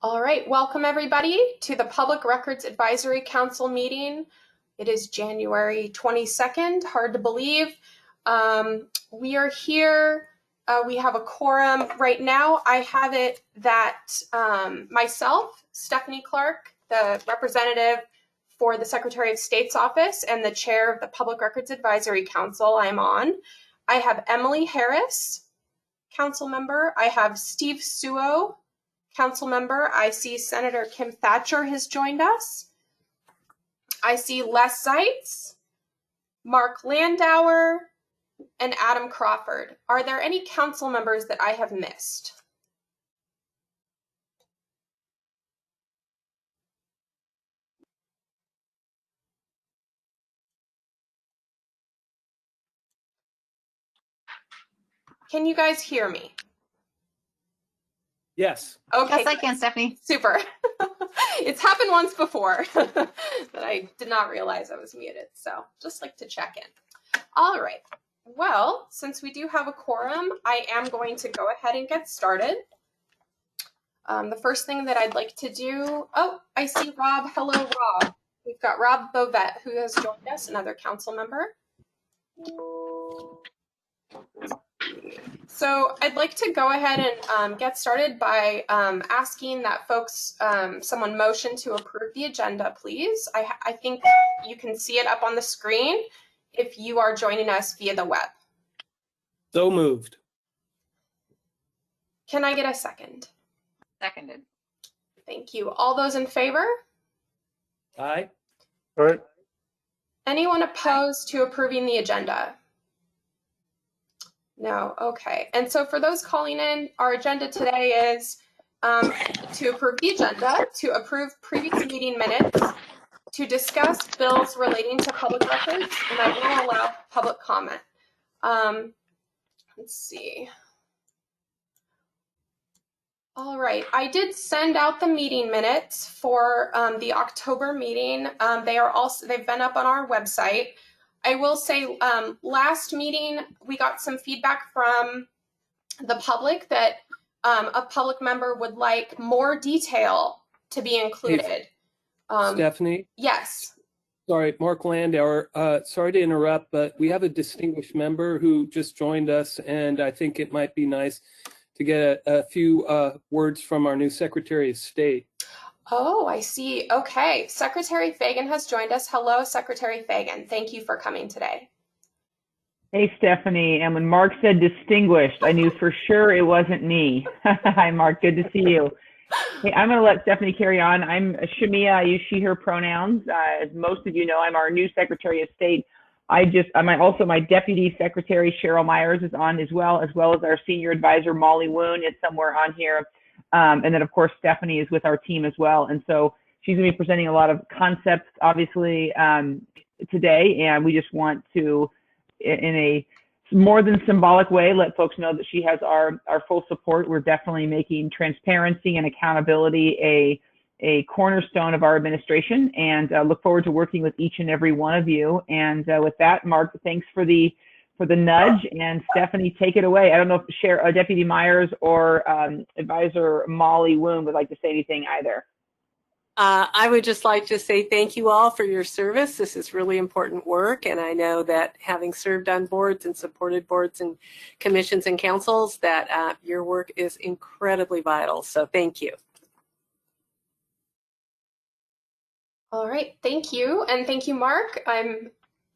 All right, welcome everybody to the Public Records Advisory Council meeting. It is January 22nd, hard to believe. We are here, we have a quorum right now. I have it that myself, Stephanie Clark, the representative for the Secretary of State's office and the chair of the Public Records Advisory Council I'm on. I have Emily Harris, council member. I have Steve Suo, council member. I see Senator Kim Thatcher has joined us. I see Les Seitz, Mark Landauer, and Adam Crawford. Are there any council members that I have missed? Can you guys hear me? Yes. Okay. Yes, I can, Stephanie. Super. It's happened once before that I did not realize I was muted. So just like to check in. All right. Well, since we do have a quorum, I am going to go ahead and get started. The first thing that I'd like to do, oh, I see Rob. Hello, Rob. We've got Rob Bovet, who has joined us, another council member. So I'd like to go ahead and get started by asking that folks, someone motion to approve the agenda, please. I think you can see it up on the screen if you are joining us via the web. So moved. Can I get a second? Seconded. Thank you. All those in favor? Aye. All right. Anyone opposed to approving the agenda? No. Okay. And so for those calling in, our agenda today is to approve the agenda, to approve previous meeting minutes, to discuss bills relating to public records, and I will allow public comment. Let's see. All right, I did send out the meeting minutes for the October meeting. They've been up on our website. I will say last meeting, we got some feedback from the public that a public member would like more detail to be included. Stephanie? Yes. Sorry, Mark Landauer. Sorry to interrupt, but we have a distinguished member who just joined us, and I think it might be nice to get a few words from our new Secretary of State. Oh, I see. Okay. Secretary Fagan has joined us. Hello, Secretary Fagan. Thank you for coming today. Hey, Stephanie. And when Mark said distinguished, I knew for sure it wasn't me. Hi, Mark. Good to see you. Hey, I'm going to let Stephanie carry on. I'm Shamia. I use she, her pronouns. As most of you know, I'm our new Secretary of State. I'm also my Deputy Secretary, Cheryl Myers, is on as well as our Senior Advisor, Molly Woon, is somewhere on here. And then, of course, Stephanie is with our team as well. And so she's going to be presenting a lot of concepts, obviously, today. And we just want to, in a more than symbolic way, let folks know that she has our full support. We're definitely making transparency and accountability a cornerstone of our administration, and look forward to working with each and every one of you. And with that, Mark, thanks for the nudge, and Stephanie, take it away. I don't know if Deputy Myers or Advisor Molly Woon would like to say anything either. I would just like to say thank you all for your service. This is really important work, and I know that having served on boards and supported boards and commissions and councils, that your work is incredibly vital. So thank you. All right, thank you. And thank you, Mark. I'm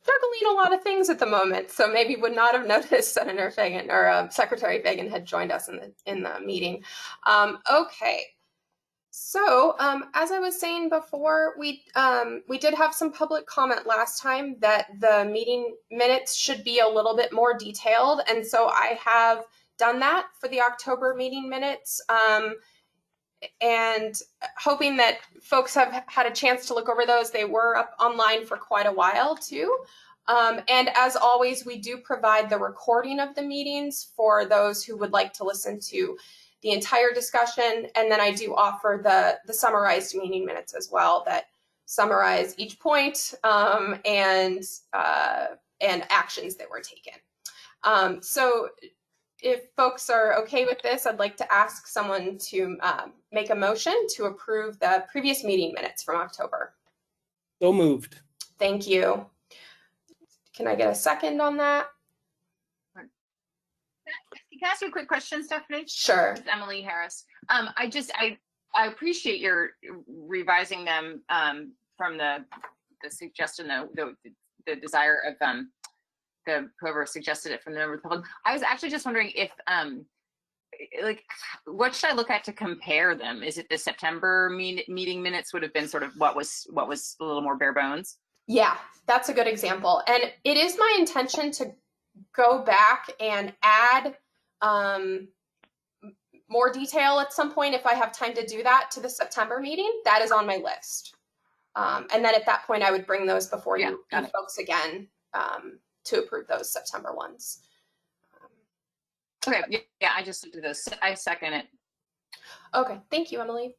juggling a lot of things at the moment, so maybe would not have noticed Senator Fagan or Secretary Fagan had joined us in the meeting. Okay. So as I was saying before, we did have some public comment last time that the meeting minutes should be a little bit more detailed, and so I have done that for the October meeting minutes. And hoping that folks have had a chance to look over those. They were up online for quite a while too. And as always, we do provide the recording of the meetings for those who would like to listen to the entire discussion. And then I do offer the summarized meeting minutes as well that summarize each point and actions that were taken. So if folks are okay with this, I'd like to ask someone to make a motion to approve the previous meeting minutes from October. So moved. Thank you. Can I get a second on that? Can I ask you a quick question, Stephanie? Sure. It's Emily Harris. I appreciate your revising them from the suggestion, the desire of the whoever suggested it from the member of the public. I was actually just wondering if like, what should I look at to compare them? Is it the September meeting minutes would have been sort of what was a little more bare bones? Yeah, that's a good example. And it is my intention to go back and add more detail at some point if I have time to do that to the September meeting. That is on my list. And then at that point, I would bring those before you folks again to approve those September ones. Okay, yeah, I just did this. I second it. Okay, thank you, Emily.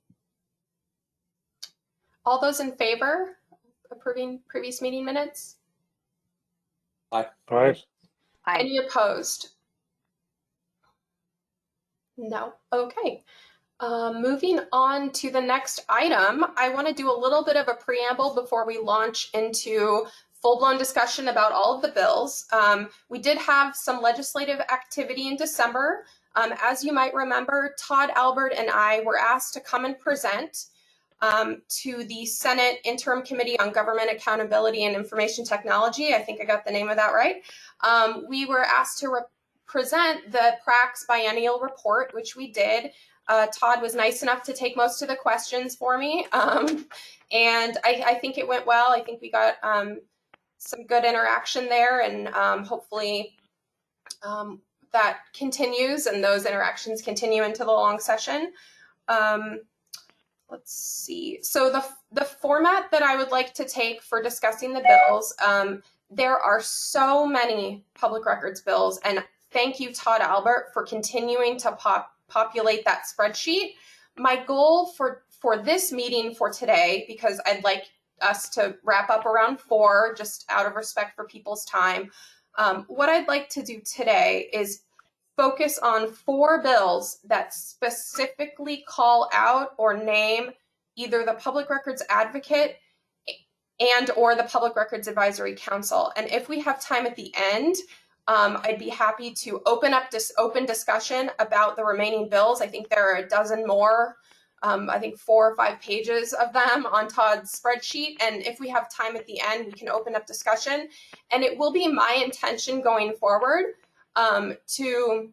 All those in favor of approving previous meeting minutes? Aye. Aye. Any opposed? No. Okay. Moving on to the next item, I want to do a little bit of a preamble before we launch into full-blown discussion about all of the bills. We did have some legislative activity in December. As you might remember, Todd Albert and I were asked to come and present to the Senate Interim Committee on Government Accountability and Information Technology. I think I got the name of that right. We were asked to present the PRAC's biennial report, which we did. Todd was nice enough to take most of the questions for me. And I think it went well. I think we got some good interaction there, and hopefully that continues and those interactions continue into the long session. Let's see. So the format that I would like to take for discussing the bills, there are so many public records bills, and thank you, Todd Albert, for continuing to populate that spreadsheet. My goal for this meeting for today, because I'd like us to wrap up around 4, just out of respect for people's time, what I'd like to do today is focus on 4 bills that specifically call out or name either the Public Records Advocate and or the Public Records Advisory Council. And if we have time at the end, I'd be happy to open up this open discussion about the remaining bills. I think there are a dozen more, I think 4 or 5 pages of them on Todd's spreadsheet. And if we have time at the end, we can open up discussion. And it will be my intention going forward to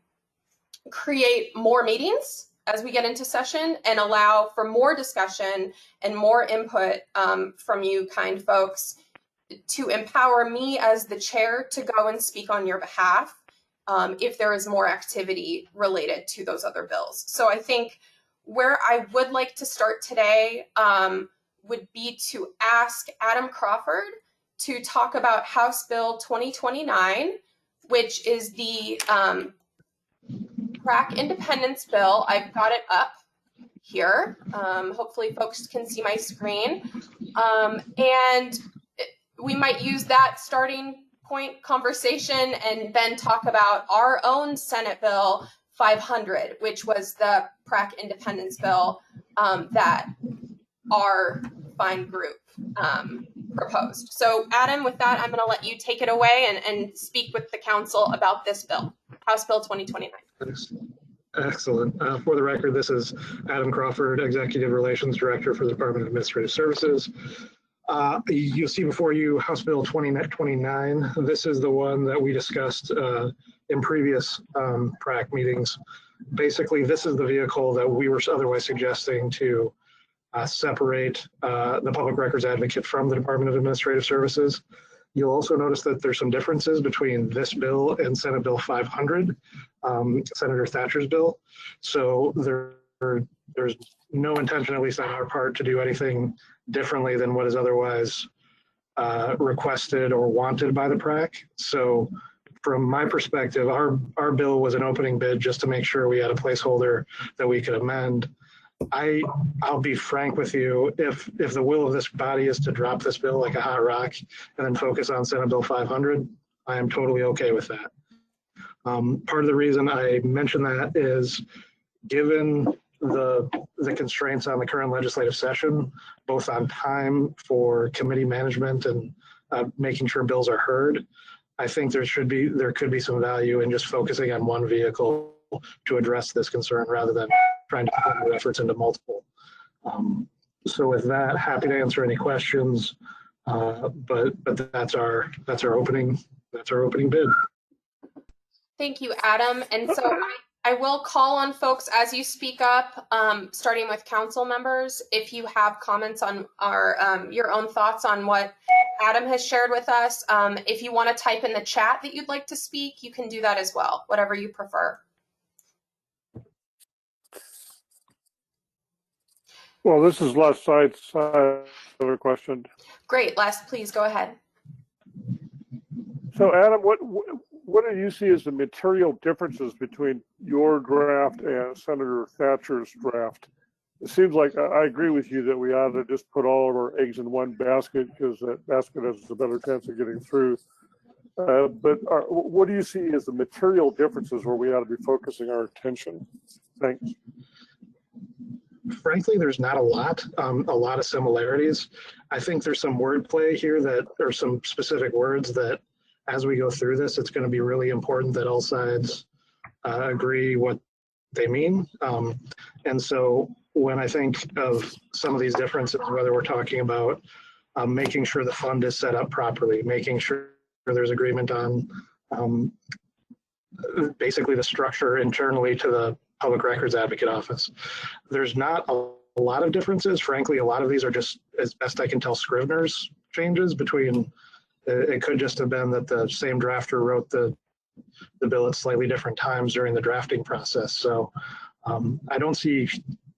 create more meetings as we get into session and allow for more discussion and more input from you kind folks to empower me as the chair to go and speak on your behalf if there is more activity related to those other bills. So I think where I would like to start today would be to ask Adam Crawford to talk about House Bill 2029, which is the PRAC Independence Bill. I've got it up here. Hopefully folks can see my screen. And we might use that starting point conversation and then talk about our own Senate Bill 500, which was the PRAC Independence Bill that our fine group proposed. So Adam, with that, I'm going to let you take it away and speak with the council about this bill, House Bill 2029. Excellent. For the record, this is Adam Crawford, Executive Relations Director for the Department of Administrative Services. You'll see before you House Bill 2029. This is the one that we discussed in previous PRAC meetings. Basically, this is the vehicle that we were otherwise suggesting to separate the Public Records Advocate from the Department of Administrative Services. You'll also notice that there's some differences between this bill and Senate Bill 500, Senator Thatcher's bill. So there's no intention, at least on our part, to do anything differently than what is otherwise requested or wanted by the PRAC. So from my perspective, our bill was an opening bid just to make sure we had a placeholder that we could amend. I'll be frank with you, if the will of this body is to drop this bill like a hot rock and then focus on Senate Bill 500, I am totally okay with that. Part of the reason I mention that is given the constraints on the current legislative session, both on time for committee management and making sure bills are heard, I think there could be some value in just focusing on one vehicle to address this concern rather than trying to put your efforts into multiple. So with that, happy to answer any questions. But that's our opening bid. Thank you, Adam. And so I will call on folks as you speak up, starting with council members. If you have comments on your own thoughts on what Adam has shared with us, if you want to type in the chat that you'd like to speak, you can do that as well, whatever you prefer. Well, this is Les Seitz. I have a question. Great, Les, please go ahead. So, Adam, what do you see as the material differences between your draft and Senator Thatcher's draft? It seems like I agree with you that we ought to just put all of our eggs in one basket because that basket has a better chance of getting through. But what do you see as the material differences where we ought to be focusing our attention? Thanks. Frankly, there's not a lot of similarities. I think there's some wordplay here that are some specific words that as we go through this, it's going to be really important that all sides agree what they mean. And so when I think of some of these differences, whether we're talking about making sure the fund is set up properly, making sure there's agreement on basically the structure internally to the Public Records Advocate Office. There's not a lot of differences. Frankly, a lot of these are just, as best I can tell, Scrivener's changes between, it could just have been that the same drafter wrote the bill at slightly different times during the drafting process. So I don't see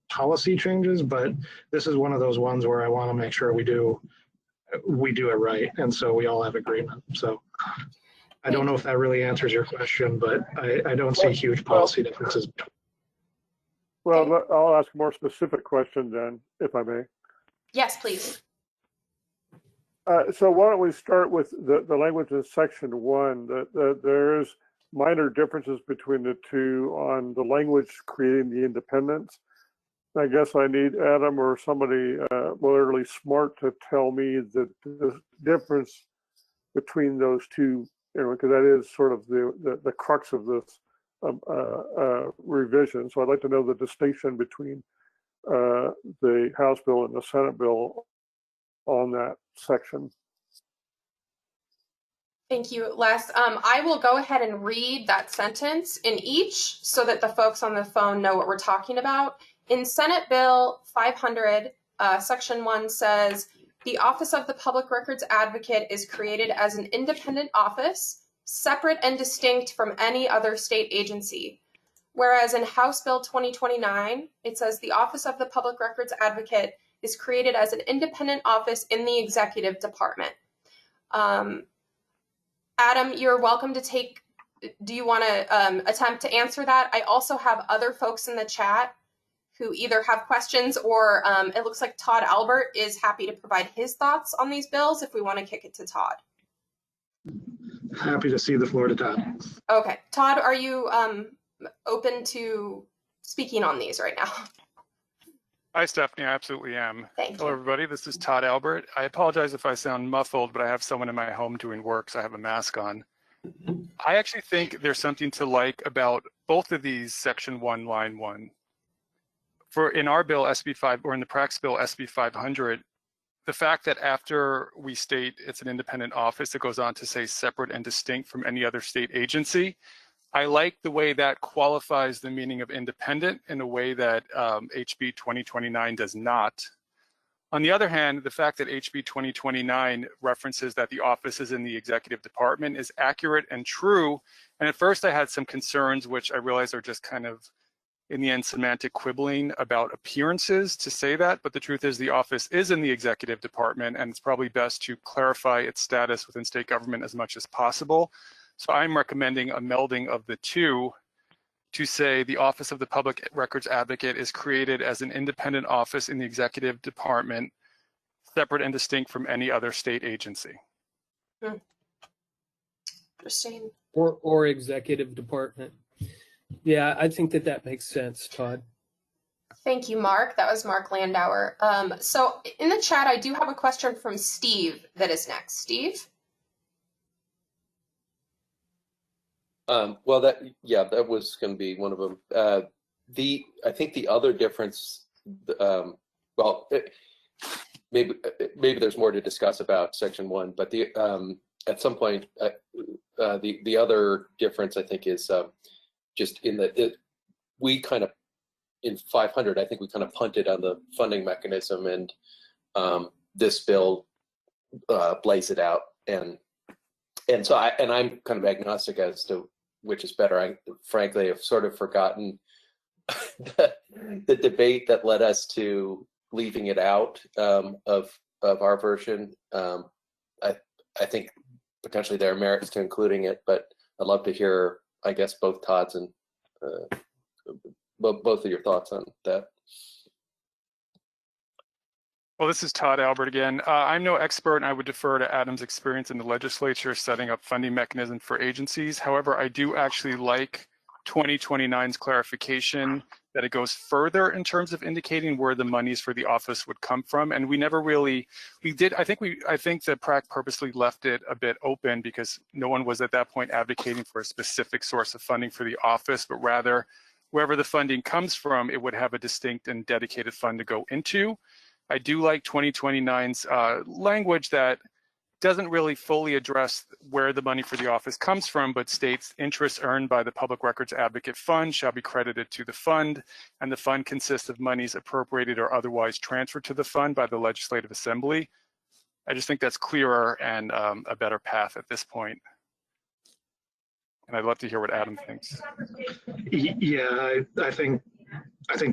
policy changes, but this is one of those ones where I want to make sure we do it right. And so we all have agreement. So I don't know if that really answers your question, but I don't see huge policy differences. Well, I'll ask a more specific question then, if I may. Yes, please. So why don't we start with the language in section 1, that there is minor differences between the two on the language creating the independence. I guess I need Adam or somebody literally smart to tell me the difference between those two, because that is sort of the crux of this revision. So I'd like to know the distinction between the House bill and the Senate bill on that section. Thank you, Les. I will go ahead and read that sentence in each so that the folks on the phone know what we're talking about. In Senate Bill 500, Section 1 says, the Office of the Public Records Advocate is created as an independent office, separate and distinct from any other state agency. Whereas in House Bill 2029, it says the Office of the Public Records Advocate is created as an independent office in the executive department. Adam, you're welcome to take, do you want to attempt to answer that? I also have other folks in the chat who either have questions or it looks like Todd Albert is happy to provide his thoughts on these bills if we want to kick it to Todd. Happy to cede the floor to Todd. Okay, Todd, are you open to speaking on these right now? Hi, Stephanie. I absolutely am. Thank Hello, you. everybody. This is Todd Albert. I apologize if I sound muffled, but I have someone in my home doing work, so I have a mask on. I actually think there's something to like about both of these Section 1, Line 1. For in our bill, SB 5, or in the Prax bill, SB 500, the fact that after we state it's an independent office, it goes on to say separate and distinct from any other state agency. I like the way that qualifies the meaning of independent in a way that HB 2029 does not. On the other hand, the fact that HB 2029 references that the office is in the executive department is accurate and true. And at first I had some concerns, which I realize are just kind of, in the end, semantic quibbling about appearances to say that. But the truth is the office is in the executive department, and it's probably best to clarify its status within state government as much as possible. So I'm recommending a melding of the two to say the Office of the Public Records Advocate is created as an independent office in the executive department, separate and distinct from any other state agency. Interesting. or executive department. Yeah, I think that makes sense, Todd. Thank you, Mark. That was Mark Landauer. So in the chat, I do have a question from Steve that is next. Steve? Well, that was going to be one of them. I think the other difference, maybe there's more to discuss about section 1, but at some point the other difference I think is just in that we kind of in 500 I think we kind of punted on the funding mechanism, and this bill lays it out, and so I'm kind of agnostic as to which is better. I frankly have sort of forgotten the debate that led us to leaving it out of our version. I think potentially there are merits to including it, but I'd love to hear, I guess, both Todd's and both of your thoughts on that. Well, this is Todd Albert again. I'm no expert, and I would defer to Adam's experience in the legislature setting up funding mechanisms for agencies. However, I do actually like 2029's clarification that it goes further in terms of indicating where the monies for the office would come from. And we never really, I think that PrAC purposely left it a bit open because no one was at that point advocating for a specific source of funding for the office, but rather wherever the funding comes from, it would have a distinct and dedicated fund to go into. I do like 2029's language that doesn't really fully address where the money for the office comes from, but states interest earned by the Public Records Advocate Fund shall be credited to the fund, and the fund consists of monies appropriated or otherwise transferred to the fund by the Legislative Assembly. I just think that's clearer and a better path at this point. And I'd love to hear what Adam thinks. Yeah, I think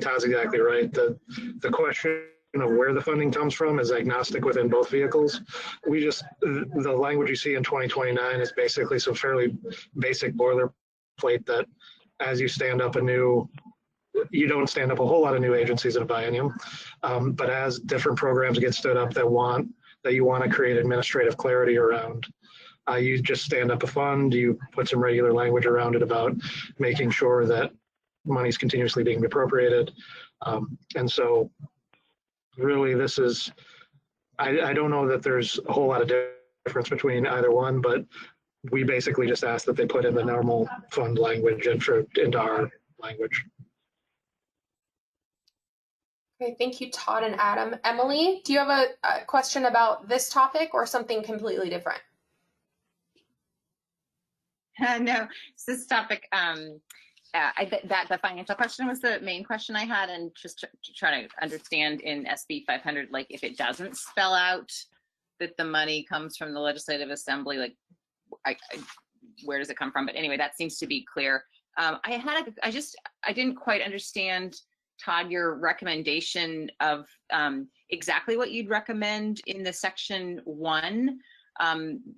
Todd's exactly right. The question of where the funding comes from is agnostic within both vehicles. The language you see in 2029 is basically some fairly basic boilerplate that as you stand up you don't stand up a whole lot of new agencies in a biennium, but as different programs get stood up that you want to create administrative clarity around, you just stand up a fund, you put some regular language around it about making sure that money is continuously being appropriated. And so really I don't know that there's a whole lot of difference between either one, but we basically just ask that they put in the normal fund language into our language. Okay, thank you, Todd and Adam. Emily, do you have a question about this topic or something completely different? No, so this topic, the financial question was the main question I had, and just trying to understand in SB 500, like if it doesn't spell out that the money comes from the Legislative Assembly, like where does it come from? But anyway, that seems to be clear. I didn't quite understand, Todd, your recommendation of exactly what you'd recommend in the section 1.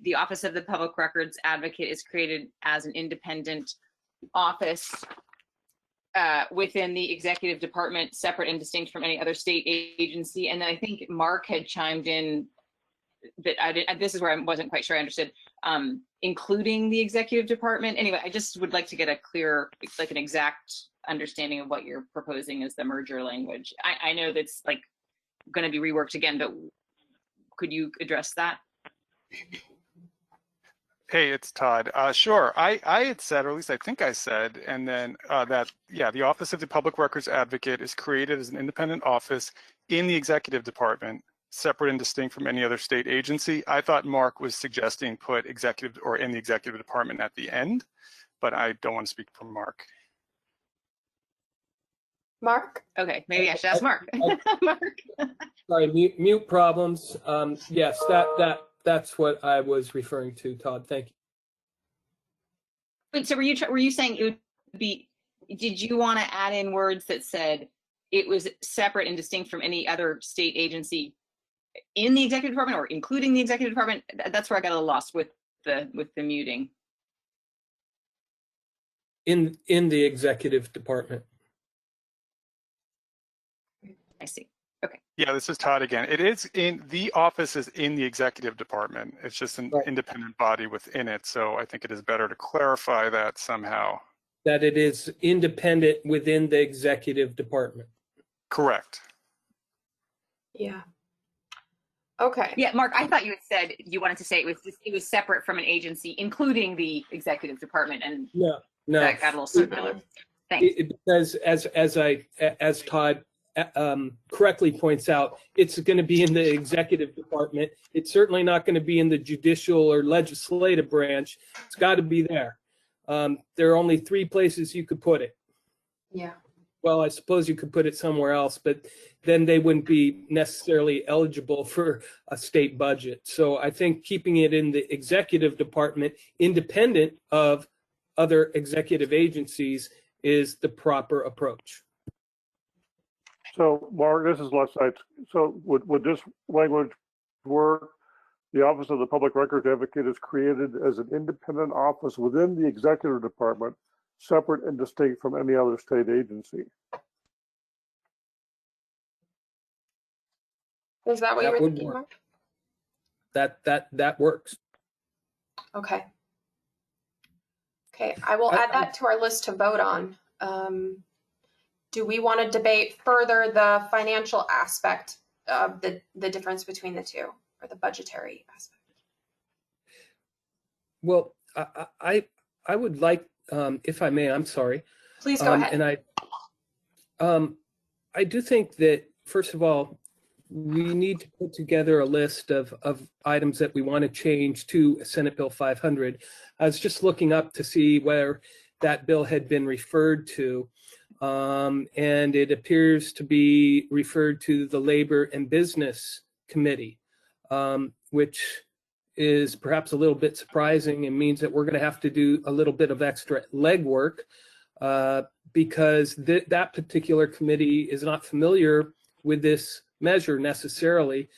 The Office of the Public Records Advocate is created as an independent office within the executive department, separate and distinct from any other state agency. And then I think Mark had chimed in that this is where I wasn't quite sure I understood, including the executive department. Anyway, I just would like to get a clear, like an exact understanding of what you're proposing as the merger language. I know that's like going to be reworked again, but could you address that? Hey, it's Todd. Sure. I had said, or at least I think I said, and then the Office of the Public Records Advocate is created as an independent office in the executive department, separate and distinct from any other state agency. I thought Mark was suggesting put executive or in the executive department at the end, but I don't want to speak for Mark. Mark? Okay, maybe I should ask Mark. Mark. Sorry, mute problems. Yes, that's what I was referring to, Todd. Thank you. Wait, so were you saying it would be? Did you want to add in words that said it was separate and distinct from any other state agency in the executive department, or including the executive department? That's where I got a little lost with the muting. In the executive department. I see. Yeah, this is Todd again. It is the office is in the executive department. It's just an Right. independent body within it. So I think it is better to clarify that somehow. That it is independent within the executive department. Correct. Yeah. Okay. Yeah, Mark, I thought you had said you wanted to say it was separate from an agency, including the executive department, and No. that got a little circular. Thanks. Because as Todd correctly points out, it's going to be in the executive department. It's certainly not going to be in the judicial or legislative branch. It's got to be there. There are only 3 places you could put it. Yeah. Well, I suppose you could put it somewhere else, but then they wouldn't be necessarily eligible for a state budget. So I think keeping it in the executive department, independent of other executive agencies, is the proper approach. So, Mark, this is left side. So would this language work? The Office of the Public Records Advocate is created as an independent office within the executive department, separate and distinct from any other state agency. Is that what you That were would thinking, work. Mark? That works. Okay. Okay, I will add that to our list to vote on. Do we want to debate further the financial aspect of the difference between the two, or the budgetary aspect? Well, I would like, if I may, I'm sorry. Please go ahead. And I do think that, first of all, we need to put together a list of items that we want to change to Senate Bill 500. I was just looking up to see where that bill had been referred to, and it appears to be referred to the Labor and Business Committee, which is perhaps a little bit surprising and means that we're going to have to do a little bit of extra legwork, because that particular committee is not familiar with this measure necessarily,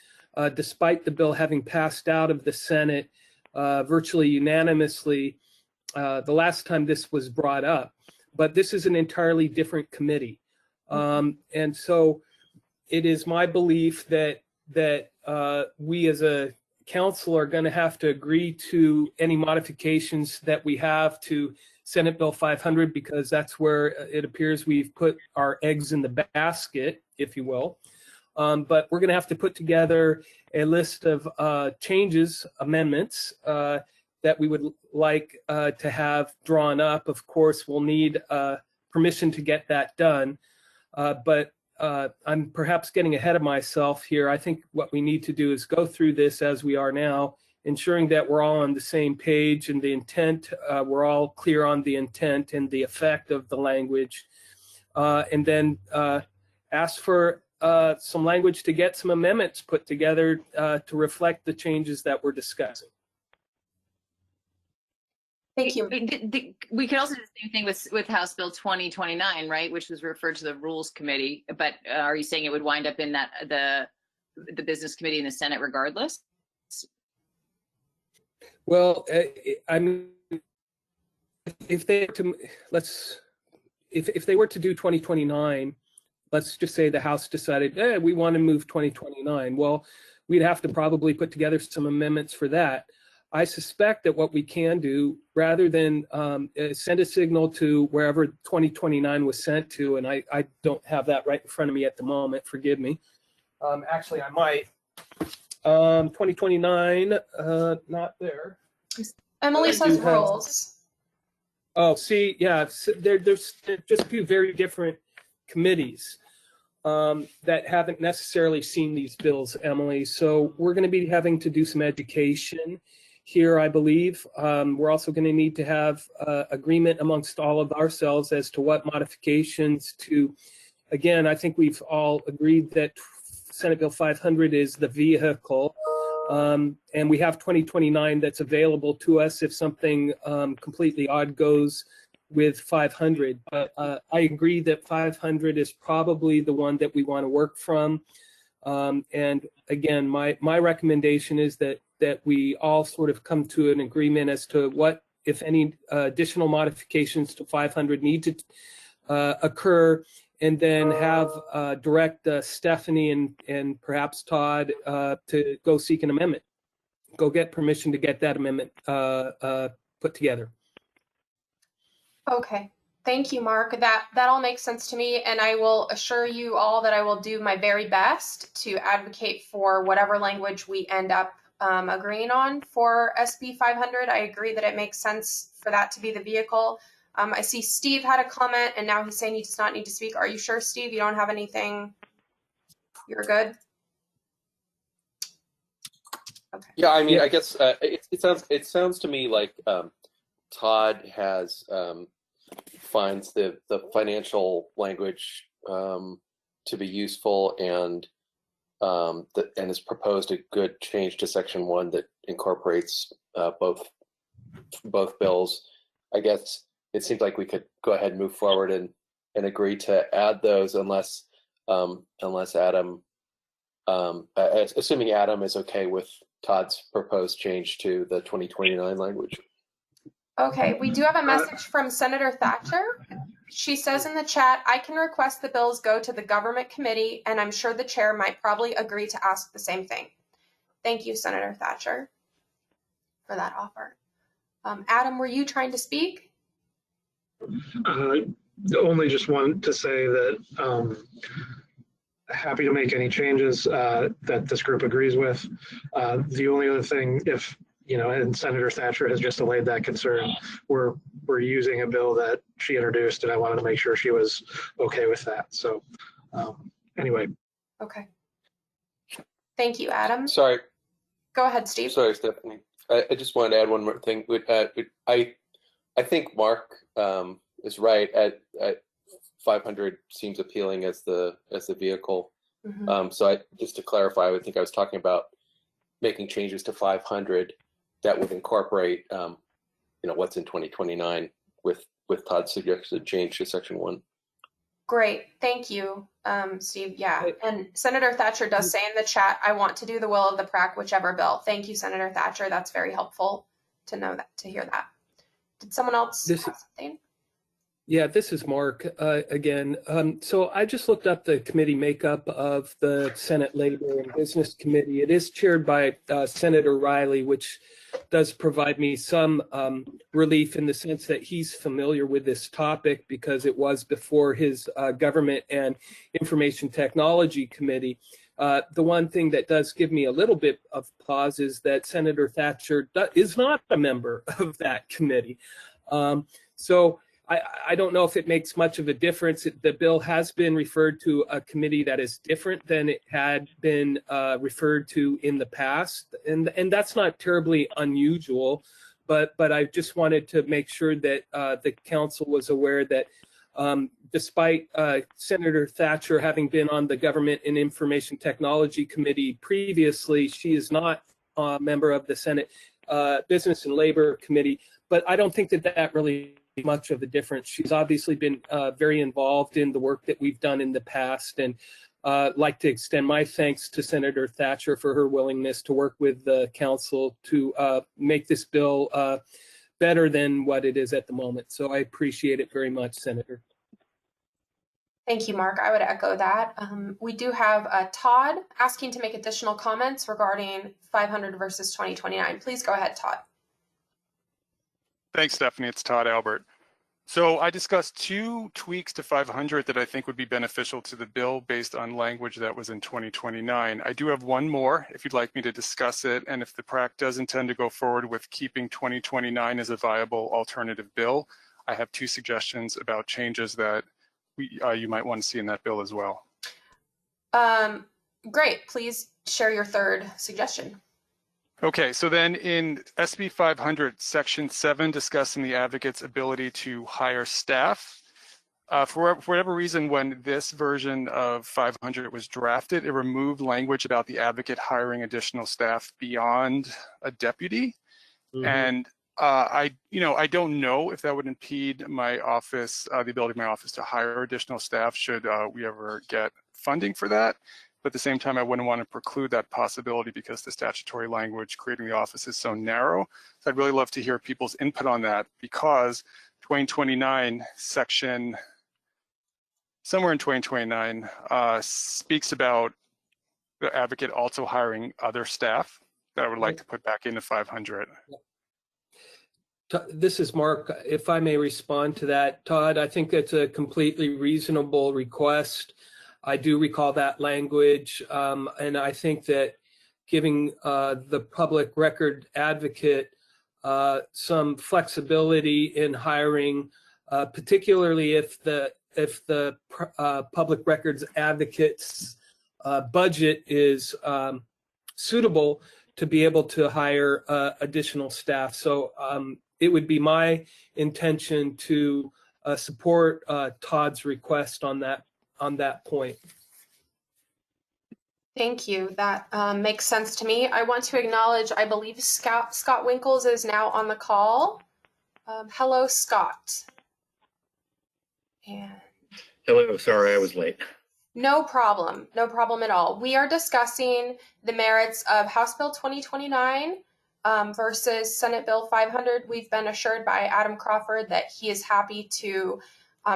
despite the bill having passed out of the Senate virtually unanimously the last time this was brought up. But this is an entirely different committee. And so it is my belief that we as a council are going to have to agree to any modifications that we have to Senate Bill 500, because that's where it appears we've put our eggs in the basket, if you will. But we're going to have to put together a list of changes, amendments that we would like to have drawn up. Of course, we'll need permission to get that done. But I'm perhaps getting ahead of myself here. I think what we need to do is go through this as we are now, ensuring that we're all on the same page and the intent, we're all clear on the intent and the effect of the language, and then ask for some language to get some amendments put together to reflect the changes that we're discussing. Thank you. We could also do the same thing with House Bill 2029, right, which was referred to the Rules Committee. But are you saying it would wind up in that the Business Committee in the Senate regardless? Well, I mean, if they were to do 2029. Let's just say the House decided, we want to move 2029. Well, we'd have to probably put together some amendments for that. I suspect that what we can do, rather than send a signal to wherever 2029 was sent to, and I don't have that right in front of me at the moment, forgive me. Actually, I might. 2029, not there. Emily says rules. Oh, see, yeah, there's just a few very different committees that haven't necessarily seen these bills, Emily. So we're going to be having to do some education here, I believe. We're also going to need to have agreement amongst all of ourselves as to what modifications to, again, I think we've all agreed that Senate Bill 500 is the vehicle, and we have 2029 that's available to us if something completely odd goes with 500. But I agree that 500 is probably the one that we want to work from. And again, my recommendation is that we all sort of come to an agreement as to what, if any, additional modifications to 500 need to occur, and then have direct Stephanie and perhaps Todd to go seek an amendment. Go get permission to get that amendment put together. Okay. Thank you, Mark. That all makes sense to me, and I will assure you all that I will do my very best to advocate for whatever language we end up agreeing on for SB 500. I agree that it makes sense for that to be the vehicle. I see Steve had a comment, and now he's saying he does not need to speak. Are you sure, Steve? You don't have anything? You're good? Okay. Yeah, I mean, Yeah. I guess it sounds to me like Todd has finds the financial language to be useful, and has proposed a good change to section 1 that incorporates both bills. I guess it seems like we could go ahead and move forward and agree to add those, unless Adam, assuming Adam is okay with Todd's proposed change to the 2029 language. Okay, we do have a message from Senator Thatcher. She says in the chat, I can request the bills go to the government committee, and I'm sure the chair might probably agree to ask the same thing. Thank you, Senator Thatcher, for that offer. Adam, were you trying to speak? Only just want to say that happy to make any changes that this group agrees with. The only other thing, if and Senator Thatcher has just allayed that concern, we're using a bill that she introduced, and I wanted to make sure she was okay with that. So anyway. Okay. Thank you, Adam. Sorry. Go ahead, Steve. Sorry, Stephanie. I just wanted to add one more thing. I think Mark is right. At 500 seems appealing as the vehicle. Mm-hmm. So just to clarify, I think I was talking about making changes to 500 that would incorporate what's in 2029 with Todd's suggested change to section 1. Great, thank you, Steve. Yeah, and Senator Thatcher does say in the chat, I want to do the will of the PrAC, whichever bill. Thank you, Senator Thatcher. That's very helpful to know that, to hear that. Did someone else have something? Yeah, this is Mark again. So I just looked up the committee makeup of the Senate Labor and Business Committee. It is chaired by Senator Riley, which does provide me some relief in the sense that he's familiar with this topic because it was before his Government and Information Technology Committee. The one thing that does give me a little bit of pause is that Senator Thatcher is not a member of that committee. So I don't know if it makes much of a difference. The bill has been referred to a committee that is different than it had been referred to in the past, and that's not terribly unusual. But I just wanted to make sure that the council was aware that despite Senator Thatcher having been on the Government and Information Technology Committee previously, she is not a member of the Senate Business and Labor Committee. But I don't think that really much of a difference. She's obviously been very involved in the work that we've done in the past, and like to extend my thanks to Senator Thatcher for her willingness to work with the council to make this bill better than what it is at the moment. So I appreciate it very much, Senator. Thank you, Mark. I would echo that. We do have Todd asking to make additional comments regarding 500 versus 2029. Please go ahead, Todd. Thanks, Stephanie. It's Todd Albert. So I discussed 2 tweaks to 500 that I think would be beneficial to the bill based on language that was in 2029. I do have one more if you'd like me to discuss it. And if the PrAC does intend to go forward with keeping 2029 as a viable alternative bill, I have 2 suggestions about changes that you might want to see in that bill as well. Great. Please share your third suggestion. Okay, so then in SB 500, Section 7 discussing the advocate's ability to hire staff. For whatever reason, when this version of 500 was drafted, it removed language about the advocate hiring additional staff beyond a deputy. Mm-hmm. And I don't know if that would impede my office, the ability of my office to hire additional staff should we ever get funding for that. But at the same time, I wouldn't want to preclude that possibility because the statutory language creating the office is so narrow. So I'd really love to hear people's input on that because 2029 Section somewhere in 2029 speaks about the advocate also hiring other staff that I would like to put back into 500. This is Mark. If I may respond to that, Todd, I think that's a completely reasonable request. I do recall that language, and I think that giving the public record advocate some flexibility in hiring, particularly if the public records advocate's budget is suitable to be able to hire additional staff. So it would be my intention to support Todd's request on that point. Thank you. That makes sense to me. I want to acknowledge, I believe Scott Winkles is now on the call. Hello, Scott. And Hello, sorry I was late. no problem. No problem at all. We are discussing the merits of House Bill 2029 versus Senate Bill 500. We've been assured by Adam Crawford that he is happy to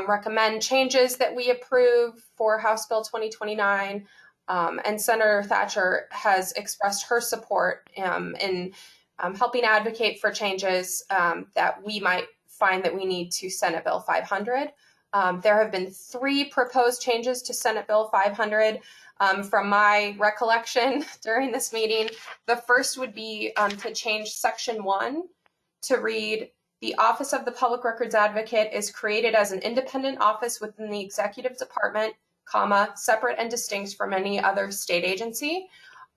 recommend changes that we approve for House Bill 2029. And Senator Thatcher has expressed her support in helping advocate for changes that we might find that we need to Senate Bill 500. There have been 3 proposed changes to Senate Bill 500 from my recollection during this meeting. The first would be to change Section 1 to read, "The Office of the Public Records Advocate is created as an independent office within the Executive Department, comma, separate and distinct from any other state agency."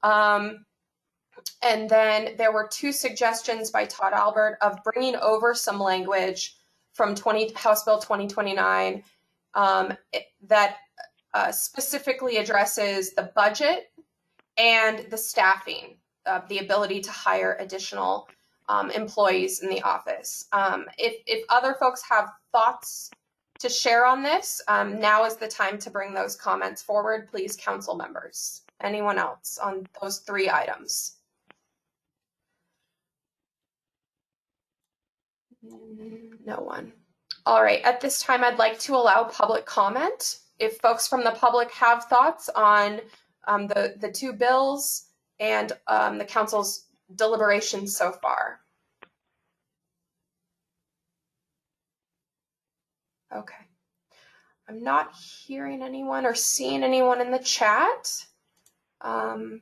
And then there were 2 suggestions by Todd Albert of bringing over some language from House Bill 2029 that specifically addresses the budget and the staffing, the ability to hire additional employees in the office. If other folks have thoughts to share on this, now is the time to bring those comments forward, please, council members. Anyone else on those 3 items? No one. All right, at this time, I'd like to allow public comment. If folks from the public have thoughts on the 2 bills and the council's deliberations so far. Okay. I'm not hearing anyone or seeing anyone in the chat. Let's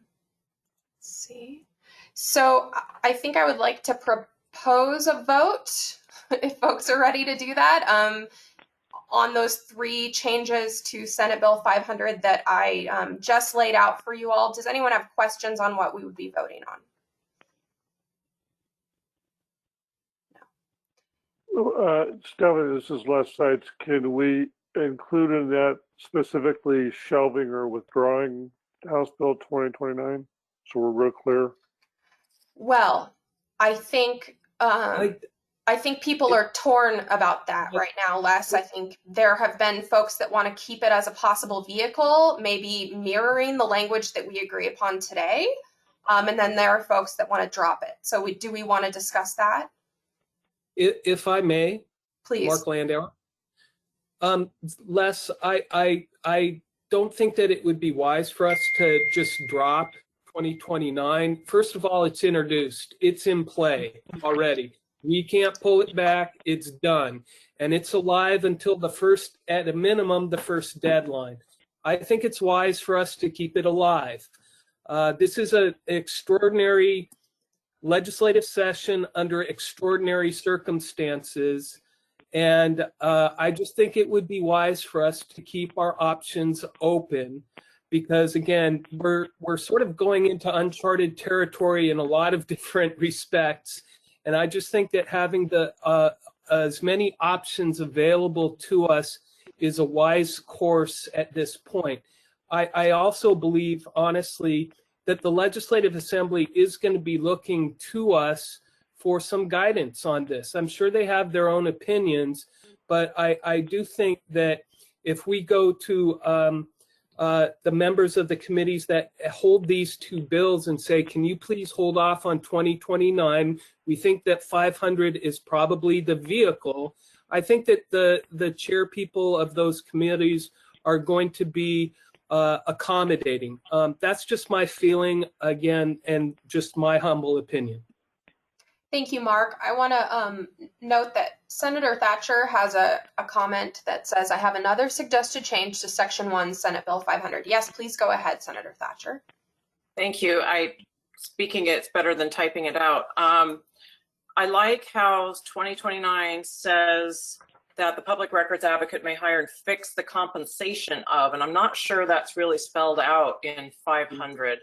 see. So I think I would like to propose a vote, if folks are ready to do that, on those 3 changes to Senate Bill 500 that I just laid out for you all. Does anyone have questions on what we would be voting on? Stephanie, this is Les Seitz. Can we include in that specifically shelving or withdrawing House Bill 2029? So we're real clear. Well, I think people are torn about that right now, Les. I think there have been folks that want to keep it as a possible vehicle, maybe mirroring the language that we agree upon today. And then there are folks that want to drop it. So do we want to discuss that? If I may, Please. Mark Landauer. Les, I don't think that it would be wise for us to just drop 2029. First of all, it's introduced. It's in play already. We can't pull it back. It's done. And it's alive until at a minimum, the first deadline. I think it's wise for us to keep it alive. This is an extraordinary legislative session under extraordinary circumstances. And I just think it would be wise for us to keep our options open because, again, we're sort of going into uncharted territory in a lot of different respects. And I just think that having as many options available to us is a wise course at this point. I also believe, honestly, that the Legislative Assembly is going to be looking to us for some guidance on this. I'm sure they have their own opinions, but I do think that if we go to the members of the committees that hold these 2 bills and say, can you please hold off on 2029? We think that 500 is probably the vehicle. I think that the chair people of those committees are going to be accommodating. That's just my feeling, again, and just my humble opinion. Thank you, Mark. I want to note that Senator Thatcher has a comment that says, I have another suggested change to Section 1, Senate Bill 500. Yes, please go ahead, Senator Thatcher. Thank you. Speaking it's better than typing it out. I like how 2029 says that the public records advocate may hire and fix the compensation of, and I'm not sure that's really spelled out in 500.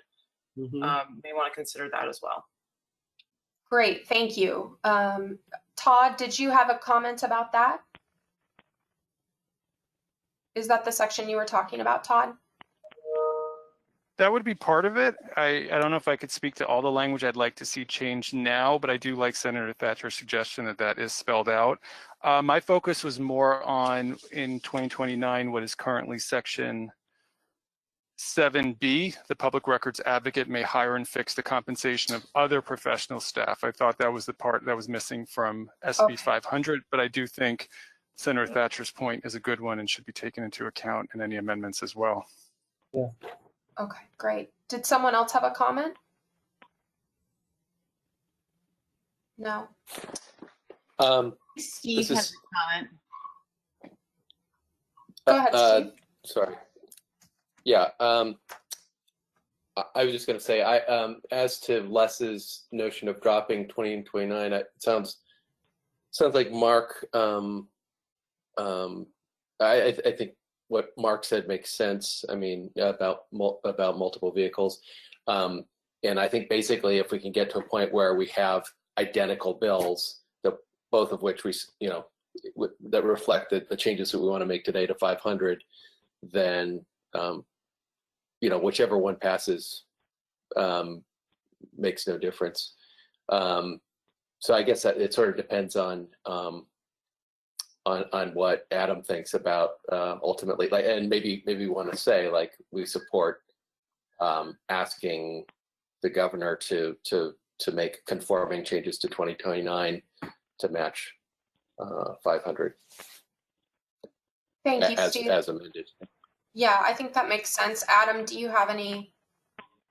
Mm-hmm. May want to consider that as well. Great, thank you. Todd, did you have a comment about that? Is that the section you were talking about, Todd? That would be part of it. I don't know if I could speak to all the language I'd like to see changed now, but I do like Senator Thatcher's suggestion that that is spelled out. My focus was more on, in 2029, what is currently Section 7B, the public records advocate may hire and fix the compensation of other professional staff. I thought that was the part that was missing from SB 500, but I do think Senator Thatcher's point is a good one and should be taken into account in any amendments as well. Yeah. Okay, great. Did someone else have a comment? No. Steve has a comment. Go ahead, Steve. Sorry. Yeah, I was just going to say, as to Les's notion of dropping 20 and 29, it sounds like Mark. I think what Mark said makes sense. I mean, about multiple vehicles, and I think basically if we can get to a point where we have identical bills, both of which we, that reflect the changes that we want to make today to 500, then whichever one passes makes no difference. So I guess that it sort of depends on what Adam thinks about ultimately, like, and maybe we want to say, like, we support asking the governor to make conforming changes to 2029 to match 500. Thank you, Steve. As amended. Yeah, I think that makes sense. Adam, do you have any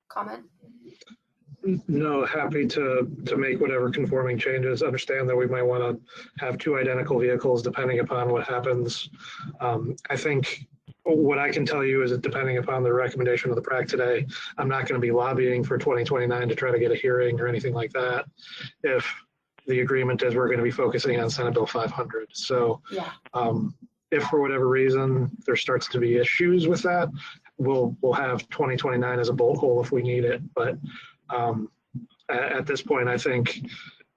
comment? No, happy to make whatever conforming changes. Understand that we might want to have two identical vehicles depending upon what happens. I think what I can tell you is that depending upon the recommendation of the PRAC today, I'm not going to be lobbying for 2029 to try to get a hearing or anything like that. If the agreement is we're going to be focusing on Senate Bill 500. So yeah. If for whatever reason there starts to be issues with that, we'll have 2029 as a bolt hole if we need it. But at this point, I think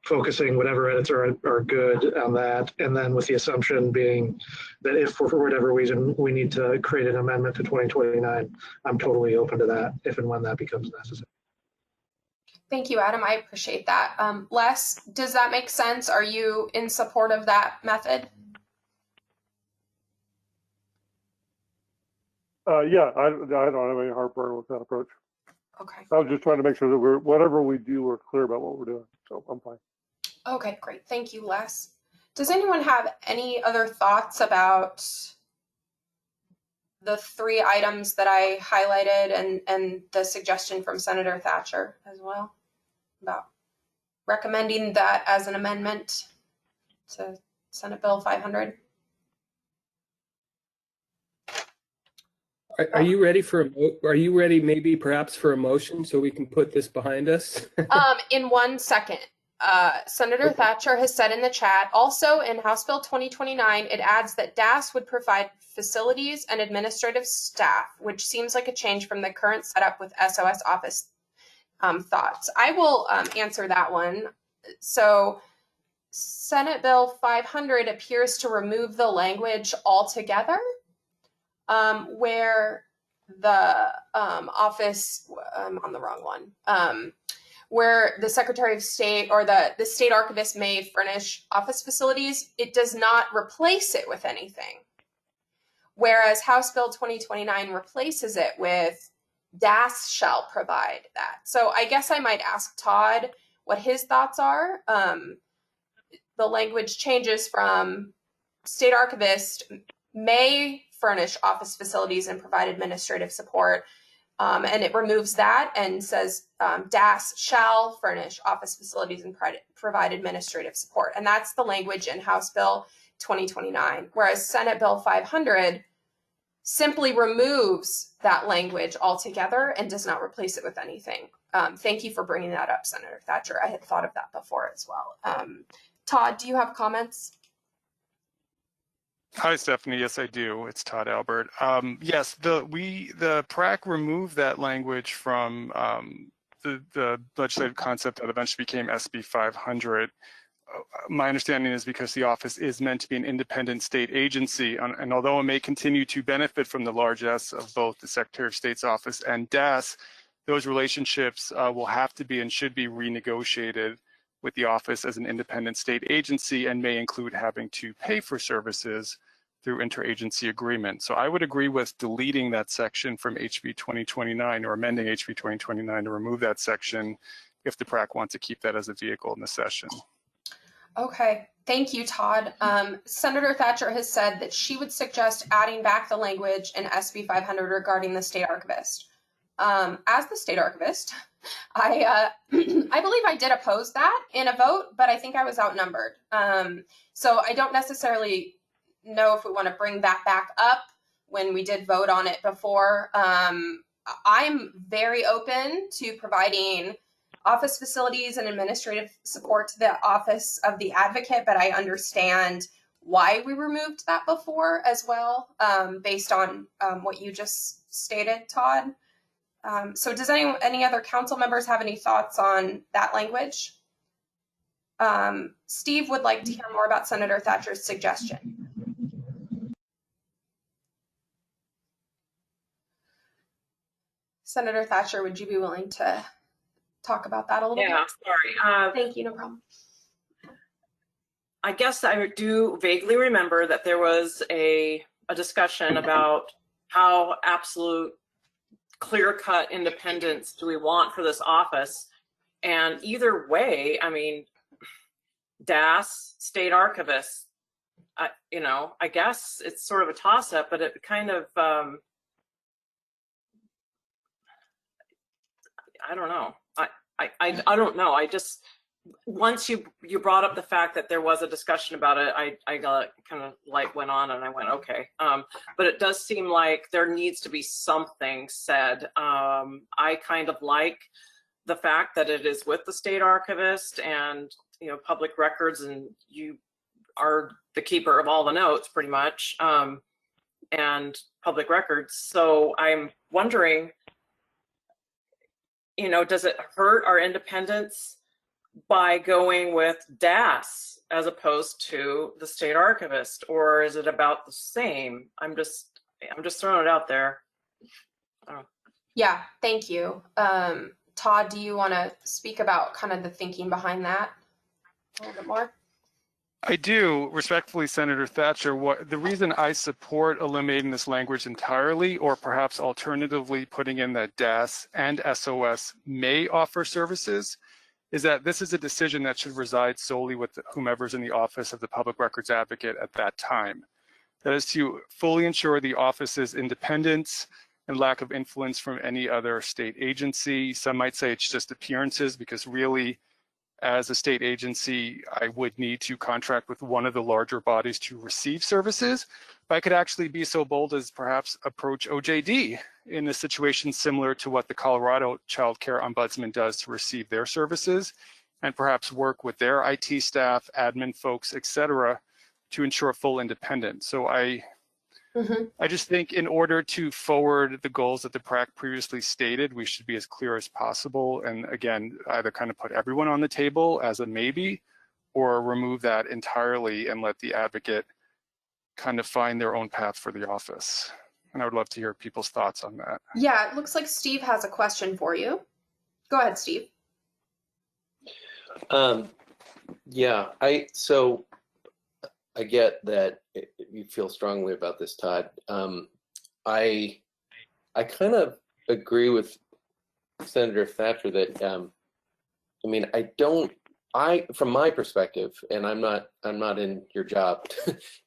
focusing whatever edits are good on that, and then with the assumption being that if for whatever reason we need to create an amendment to 2029, I'm totally open to that if and when that becomes necessary. Thank you, Adam. I appreciate that. Les, does that make sense? Are you in support of that method? Yeah, I don't have any heartburn with that approach. Okay. I was just trying to make sure that whatever we do, we're clear about what we're doing. So I'm fine. Okay, great. Thank you, Les. Does anyone have any other thoughts about the three items that I highlighted and the suggestion from Senator Thatcher as well about recommending that as an amendment to Senate Bill 500? Are you ready are you ready maybe perhaps for a motion so we can put this behind us? In 1 second. Senator Thatcher has said in the chat, also in House Bill 2029, it adds that DAS would provide facilities and administrative staff, which seems like a change from the current setup with SOS Office thoughts. I will answer that one. So Senate Bill 500 appears to remove the language altogether, where the office, I'm on the wrong one, where the Secretary of State or the State Archivist may furnish office facilities, it does not replace it with anything. Whereas House Bill 2029 replaces it with DAS shall provide that. So I guess I might ask Todd what his thoughts are. The language changes from State Archivist may furnish office facilities and provide administrative support. And it removes that and says DAS shall furnish office facilities and provide administrative support. And that's the language in House Bill 2029, whereas Senate Bill 500 simply removes that language altogether and does not replace it with anything. Thank you for bringing that up, Senator Thatcher. I had thought of that before as well. Todd, do you have comments? Hi, Stephanie. Yes, I do. It's Todd Albert. Yes, the PRAC removed that language from the legislative concept that eventually became SB 500. My understanding is because the office is meant to be an independent state agency, and although it may continue to benefit from the largesse of both the Secretary of State's office and DAS, those relationships will have to be and should be renegotiated with the office as an independent state agency, and may include having to pay for services through interagency agreement. So I would agree with deleting that section from HB 2029 or amending HB 2029 to remove that section if the PRAC wants to keep that as a vehicle in the session. Okay, thank you, Todd. Senator Thatcher has said that she would suggest adding back the language in SB 500 regarding the state archivist. As the state archivist, I believe I did oppose that in a vote, but I think I was outnumbered. So I don't necessarily know if we want to bring that back up when we did vote on it before. I'm very open to providing office facilities and administrative support to the Office of the Advocate, but I understand why we removed that before as well, based on what you just stated, Todd. So does any other council members have any thoughts on that language? Steve would like to hear more about Senator Thatcher's suggestion. Senator Thatcher, would you be willing to talk about that a little bit? Yeah, sorry. Thank you, no problem. I guess I do vaguely remember that there was a discussion about how absolute clear-cut independence do we want for this office. And either way, I mean, DAS, state archivist, I guess it's sort of a toss-up, but it kind of, I don't know. I don't know. I just, once you brought up the fact that there was a discussion about it, I got kind of like went on and I went, okay. But it does seem like there needs to be something said. I kind of like the fact that it is with the state archivist and, public records, and you are the keeper of all the notes pretty much, and public records. So I'm wondering, does it hurt our independence by going with DAS as opposed to the state archivist, or is it about the same? I'm just throwing it out there. Yeah, thank you. Todd, do you want to speak about kind of the thinking behind that a little bit more? I do, respectfully, Senator Thatcher. The reason I support eliminating this language entirely, or perhaps alternatively putting in that DAS and SOS may offer services, is that this is a decision that should reside solely with whomever's in the office of the Public Records Advocate at that time. That is to fully ensure the office's independence and lack of influence from any other state agency. Some might say it's just appearances, because really, as a state agency, I would need to contract with one of the larger bodies to receive services. But I could actually be so bold as perhaps approach OJD in a situation similar to what the Colorado Child Care Ombudsman does to receive their services, and perhaps work with their IT staff, admin folks, etc., to ensure full independence. So I just think in order to forward the goals that the PRAC previously stated, we should be as clear as possible. And again, either kind of put everyone on the table as a maybe, or remove that entirely and let the advocate kind of find their own path for the office. And I would love to hear people's thoughts on that. Yeah, it looks like Steve has a question for you. Go ahead, Steve. Yeah, I get that you feel strongly about this, Todd. I kind of agree with Senator Thatcher that from my perspective, and I'm not in your job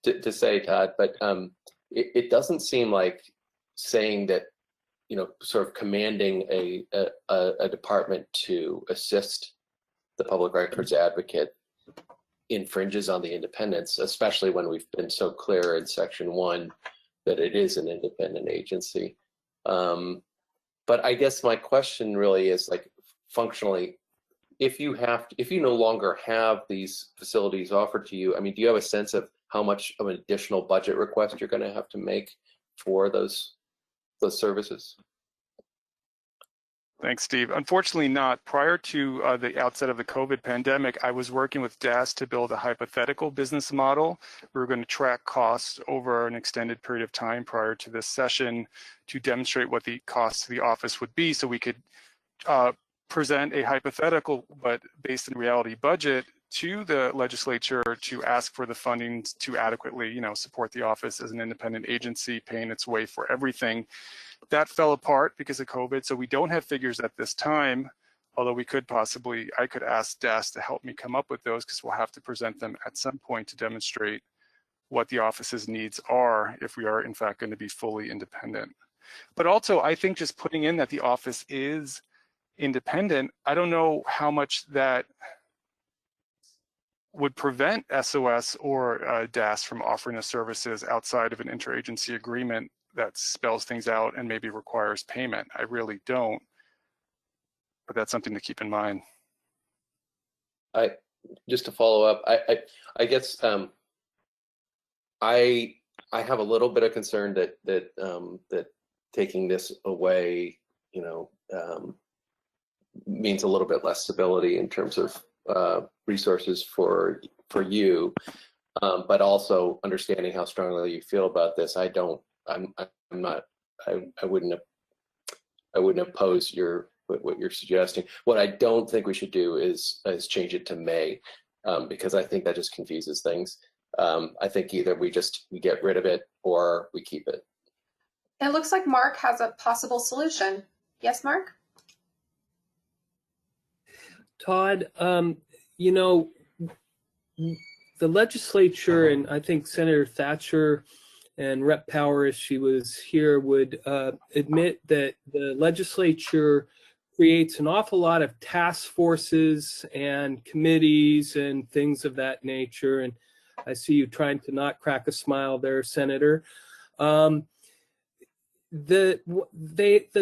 to say, Todd, but it doesn't seem like saying that, you know, sort of commanding a department to assist the public records advocate infringes on the independence, especially when we've been so clear in Section 1 that it is an independent agency. But I guess my question really is, like, functionally, if you no longer have these facilities offered to you, I mean, do you have a sense of how much of an additional budget request you're going to have to make for those services? Thanks, Steve. Unfortunately not. Prior to the outset of the COVID pandemic, I was working with DAS to build a hypothetical business model. We were going to track costs over an extended period of time prior to this session to demonstrate what the cost to the office would be, so we could present a hypothetical but based in reality budget to the legislature to ask for the funding to adequately, you know, support the office as an independent agency paying its way for everything. That fell apart because of COVID, so we don't have figures at this time, although I could ask DAS to help me come up with those, because we'll have to present them at some point to demonstrate what the office's needs are if we are in fact going to be fully independent. But also, I think just putting in that the office is independent, I don't know how much that would prevent SOS or DAS from offering the services outside of an interagency agreement that spells things out and maybe requires payment. I really don't, but that's something to keep in mind. Just to follow up, I guess I have a little bit of concern that taking this away, you know, means a little bit less stability in terms of resources for you, but also understanding how strongly you feel about this. I wouldn't oppose what you're suggesting. What I don't think we should do is change it to May, because I think that just confuses things. I think either we get rid of it or we keep it. It looks like Mark has a possible solution. Yes, Mark? Todd, you know, the legislature, and I think Senator Thatcher and Rep. Power, if she was here, would admit that the legislature creates an awful lot of task forces and committees and things of that nature. And I see you trying to not crack a smile there, Senator. The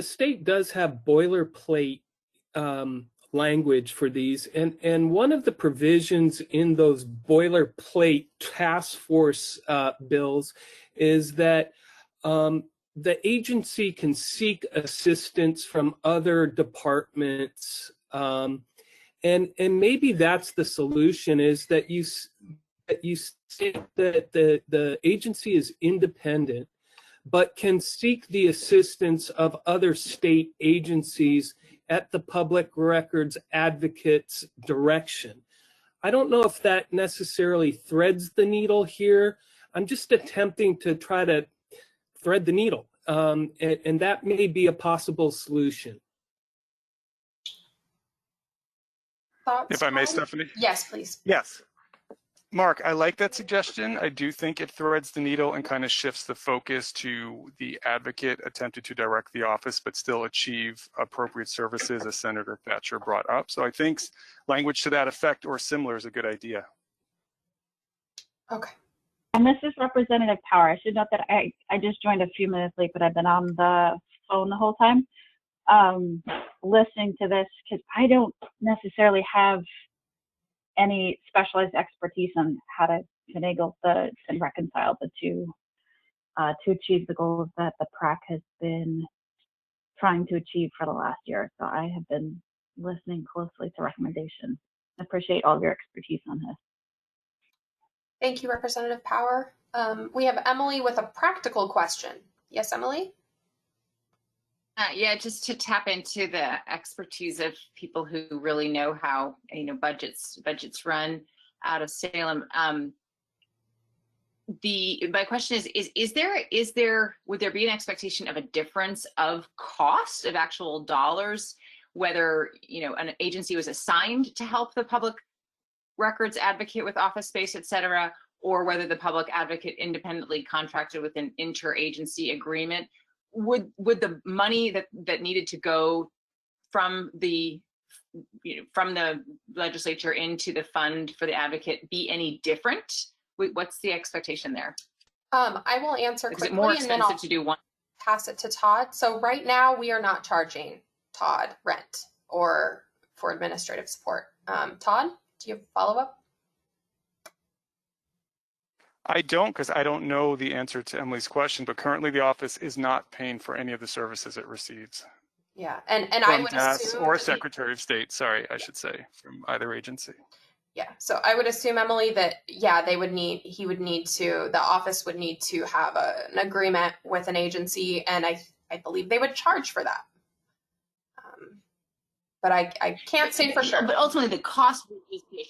state does have boilerplate language for these, and one of the provisions in those boilerplate task force bills is that the agency can seek assistance from other departments, and maybe that's the solution, is that you say that the agency is independent but can seek the assistance of other state agencies at the public records advocate's direction. I don't know if that necessarily threads the needle here. I'm just attempting to try to thread the needle, and that may be a possible solution. Thoughts? If I may, Stephanie? Yes, please. Yes. Mark, I like that suggestion. I do think it threads the needle and kind of shifts the focus to the advocate attempting to direct the office, but still achieve appropriate services, as Senator Thatcher brought up. So I think language to that effect or similar is a good idea. Okay. And this is Representative Power. I should note that I just joined a few minutes late, but I've been on the phone the whole time listening to this, because I don't necessarily have any specialized expertise on how to finagle and reconcile the two to achieve the goals that the PRAC has been trying to achieve for the last year. So I have been listening closely to recommendations. I appreciate all of your expertise on this. Thank you, Representative Power. We have Emily with a practical question. Yes, Emily? Yeah, just to tap into the expertise of people who really know how, you know, budgets run out of Salem. My question would there be an expectation of a difference of cost of actual dollars, whether, you know, an agency was assigned to help the public records advocate with office space, et cetera, or whether the public advocate independently contracted with an interagency agreement, would the money that needed to go from the legislature into the fund for the advocate be any different? What's the expectation there? I will answer Is quickly it more and then I'll expensive to do one? pass it to Todd. So right now we are not charging Todd rent or for administrative support. Todd, do you have a follow-up? I don't, because I don't know the answer to Emily's question, but currently the office is not paying for any of the services it receives. Yeah, and I From would DAS assume or that Secretary of State, sorry, I should say, from either agency. yeah, so I would assume, Emily, that yeah, the office would need to have an agreement with an agency, and I believe they would charge for that. But I can't say for sure. But ultimately, the cost would just be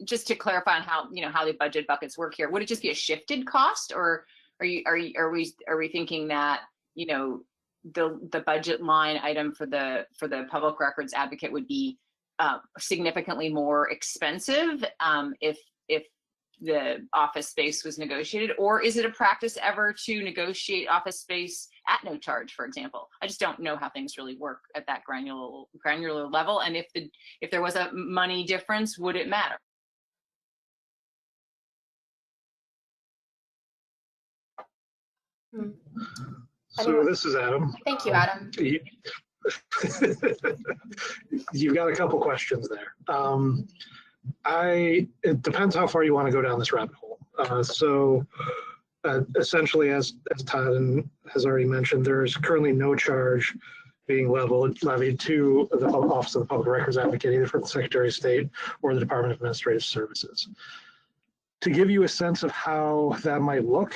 just to clarify on how how the budget buckets work here. Would it just be a shifted cost, or are we thinking that the budget line item for the public records advocate would be significantly more expensive if the office space was negotiated, or is it a practice ever to negotiate office space at no charge, for example? I just don't know how things really work at that granular level, and if there was a money difference, would it matter? So this is Adam. Thank you, Adam. You've got a couple questions there. It depends how far you want to go down this rabbit hole. Essentially, as Todd has already mentioned, there is currently no charge being levied to the Office of the Public Records Advocate, either from the Secretary of State or the Department of Administrative Services. To give you a sense of how that might look,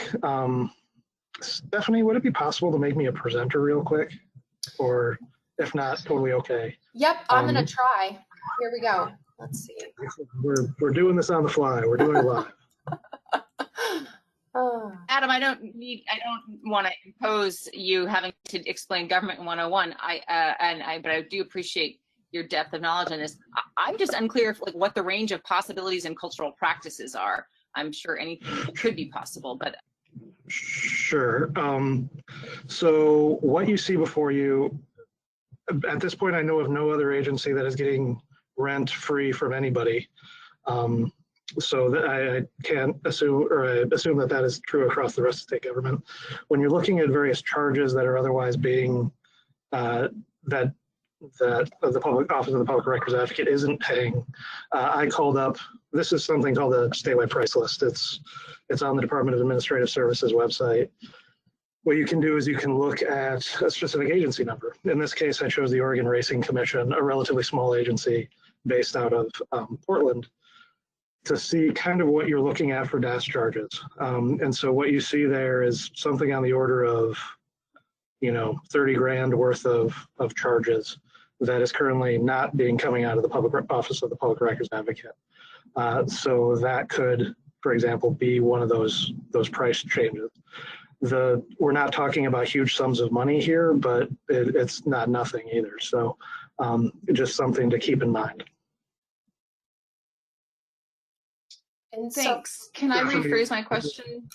Stephanie, would it be possible to make me a presenter real quick? Or if not, totally okay. Yep, I'm gonna try. Here we go. Let's see. We're doing this on the fly. We're doing it live. Adam, I don't want to impose you having to explain government 101. But I do appreciate your depth of knowledge on this. I'm just unclear what the range of possibilities and cultural practices are. I'm sure anything could be possible, but sure. So what you see before you, at this point, I know of no other agency that is getting rent free from anybody. So that I can't assume, or I assume that is true across the rest of state government. When you're looking at various charges that are otherwise being, that the public Office of the Public Records Advocate isn't paying, I called up, this is something called the statewide price list. It's on the Department of Administrative Services website. What you can do is you can look at a specific agency number. In this case, I chose the Oregon Racing Commission, a relatively small agency based out of Portland, to see kind of what you're looking at for DAS charges. And so what you see there is something on the order of, 30 grand worth of charges that is currently not coming out of the Office of the Public Records Advocate. So that could, for example, be one of those price changes. We're not talking about huge sums of money here, but it's not nothing either. So just something to keep in mind. And thanks. Can I rephrase my question?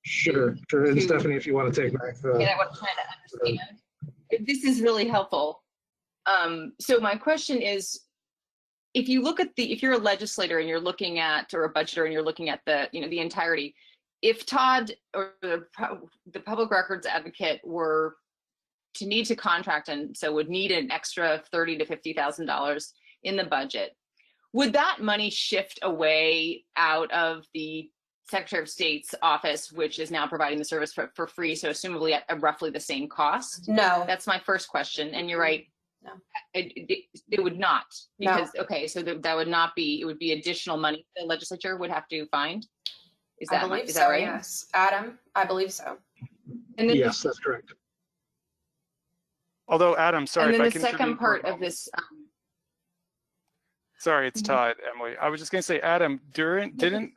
Sure. And Stephanie, if you want to take back the. Yeah, what I'm trying to understand. This is really helpful. So my question is, if you're a legislator and you're looking at, or a budgeter and you're looking at the entirety, if Todd or the Public Records Advocate were to need to contract and so would need an extra $30,000 to $50,000 in the budget, would that money shift away out of the Secretary of State's office, which is now providing the service for free, so assumably at roughly the same cost? No. That's my first question, and you're right. No. It would not, because No. Okay, so that would not be. It would be additional money the legislature would have to find. Is that right? Yes, Adam, I believe so. And then yes, that's correct. Although, Adam, sorry, and then if I the can second part of this. Sorry, it's Todd, Emily. I was just going to say, Adam, didn't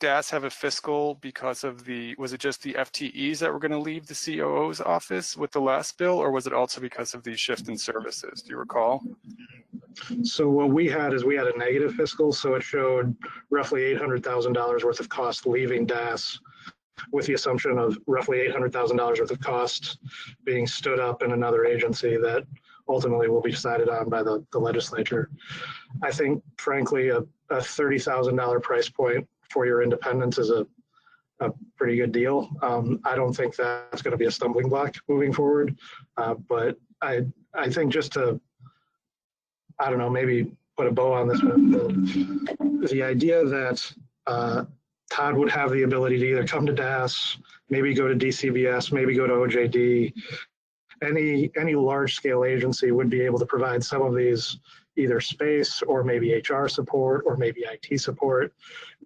DAS have a fiscal because of was it just the FTEs that were going to leave the COO's office with the last bill, or was it also because of the shift in services? Do you recall? So what we had is we had a negative fiscal, so it showed roughly $800,000 worth of cost leaving DAS, with the assumption of roughly $800,000 worth of cost being stood up in another agency that ultimately will be decided on by the legislature. I think, frankly, a $30,000 price point for your independence is a pretty good deal. I don't think that's going to be a stumbling block moving forward, but I think just to, I don't know, maybe put a bow on this one, the idea that Todd would have the ability to either come to DAS, maybe go to DCBS, maybe go to OJD. Any large scale agency would be able to provide some of these, either space or maybe HR support or maybe IT support.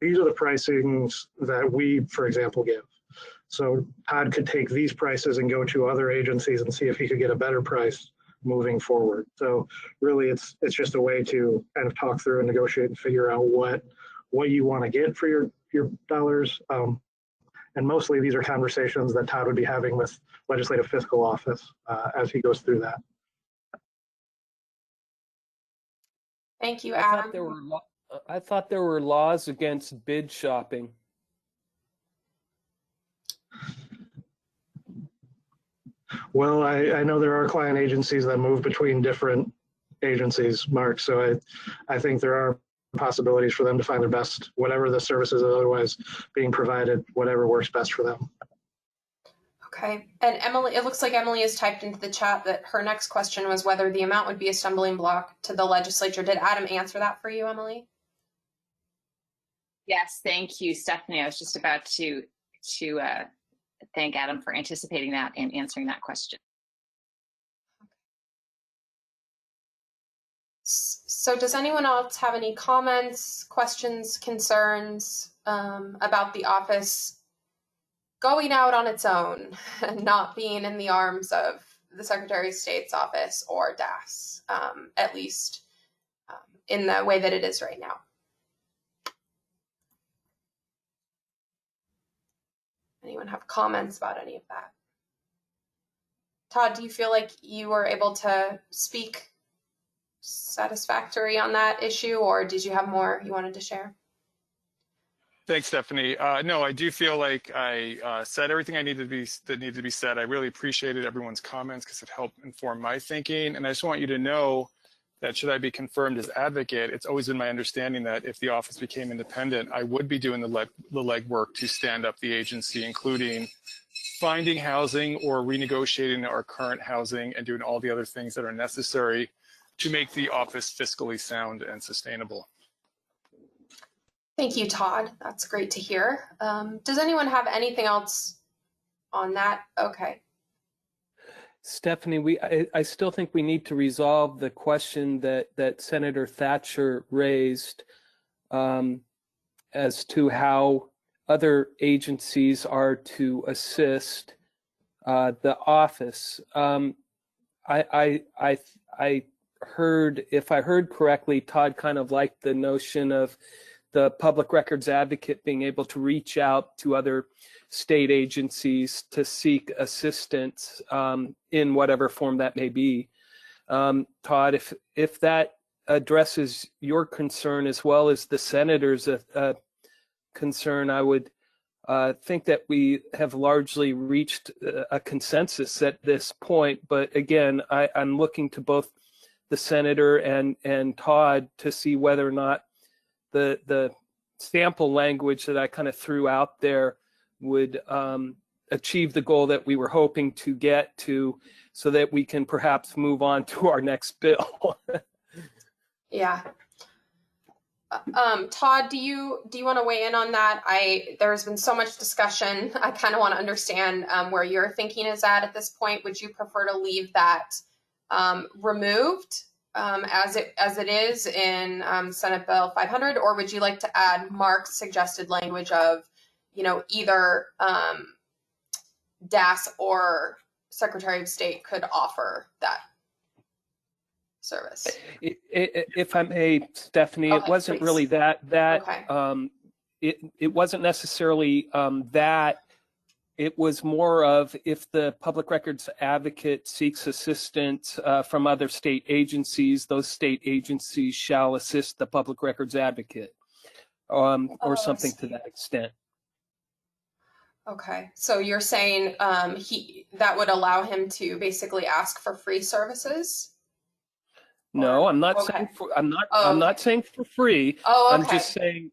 These are the pricings that we, for example, give. So Todd could take these prices and go to other agencies and see if he could get a better price moving forward. So really it's just a way to kind of talk through and negotiate and figure out what you want to get for your dollars. And mostly these are conversations that Todd would be having with Legislative Fiscal Office as he goes through that. Thank you, I Adam. thought there were laws against bid shopping. Well, I know there are client agencies that move between different agencies, Mark. So I think there are possibilities for them to find their best, whatever the services are otherwise being provided, whatever works best for them. Okay. And Emily, it looks like Emily has typed into the chat that her next question was whether the amount would be a stumbling block to the legislature. Did Adam answer that for you, Emily? Yes, thank you, Stephanie. I was just about to thank Adam for anticipating that and answering that question. So does anyone else have any comments, questions, concerns about the office going out on its own and not being in the arms of the Secretary of State's office or DAS, at least in the way that it is right now? Anyone have comments about any of that? Todd, do you feel like you were able to speak satisfactory on that issue, or did you have more you wanted to share? Thanks, Stephanie. No, I do feel like I said everything that needed to be said. I really appreciated everyone's comments because it helped inform my thinking. And I just want you to know that should I be confirmed as advocate, it's always been my understanding that if the office became independent, I would be doing the legwork to stand up the agency, including finding housing or renegotiating our current housing and doing all the other things that are necessary to make the office fiscally sound and sustainable. Thank you, Todd. That's great to hear. Does anyone have anything else on that? Okay. Stephanie, I still think we need to resolve the question that Senator Thatcher raised as to how other agencies are to assist the office. I heard, if I heard correctly, Todd kind of liked the notion of the public records advocate being able to reach out to other state agencies to seek assistance in whatever form that may be. Todd, if that addresses your concern as well as the senator's concern, I would think that we have largely reached a consensus at this point. But again, I'm looking to both the senator and Todd to see whether or not the sample language that I kind of threw out there would achieve the goal that we were hoping to get to, so that we can perhaps move on to our next bill. Yeah. Todd, do you want to weigh in on that? There's been so much discussion. I kind of want to understand where your thinking is at this point. Would you prefer to leave that removed as it is in Senate Bill 500, or would you like to add Mark's suggested language of, either DAS or Secretary of State could offer that service? If I may, Stephanie, Okay, it wasn't please. really that Okay. it wasn't necessarily that It was more of if the public records advocate seeks assistance from other state agencies, those state agencies shall assist the public records advocate, or something to that extent. Okay, so you're saying that would allow him to basically ask for free services? No, I'm not Okay. saying I'm Oh, not saying for free. Oh, I'm okay. just saying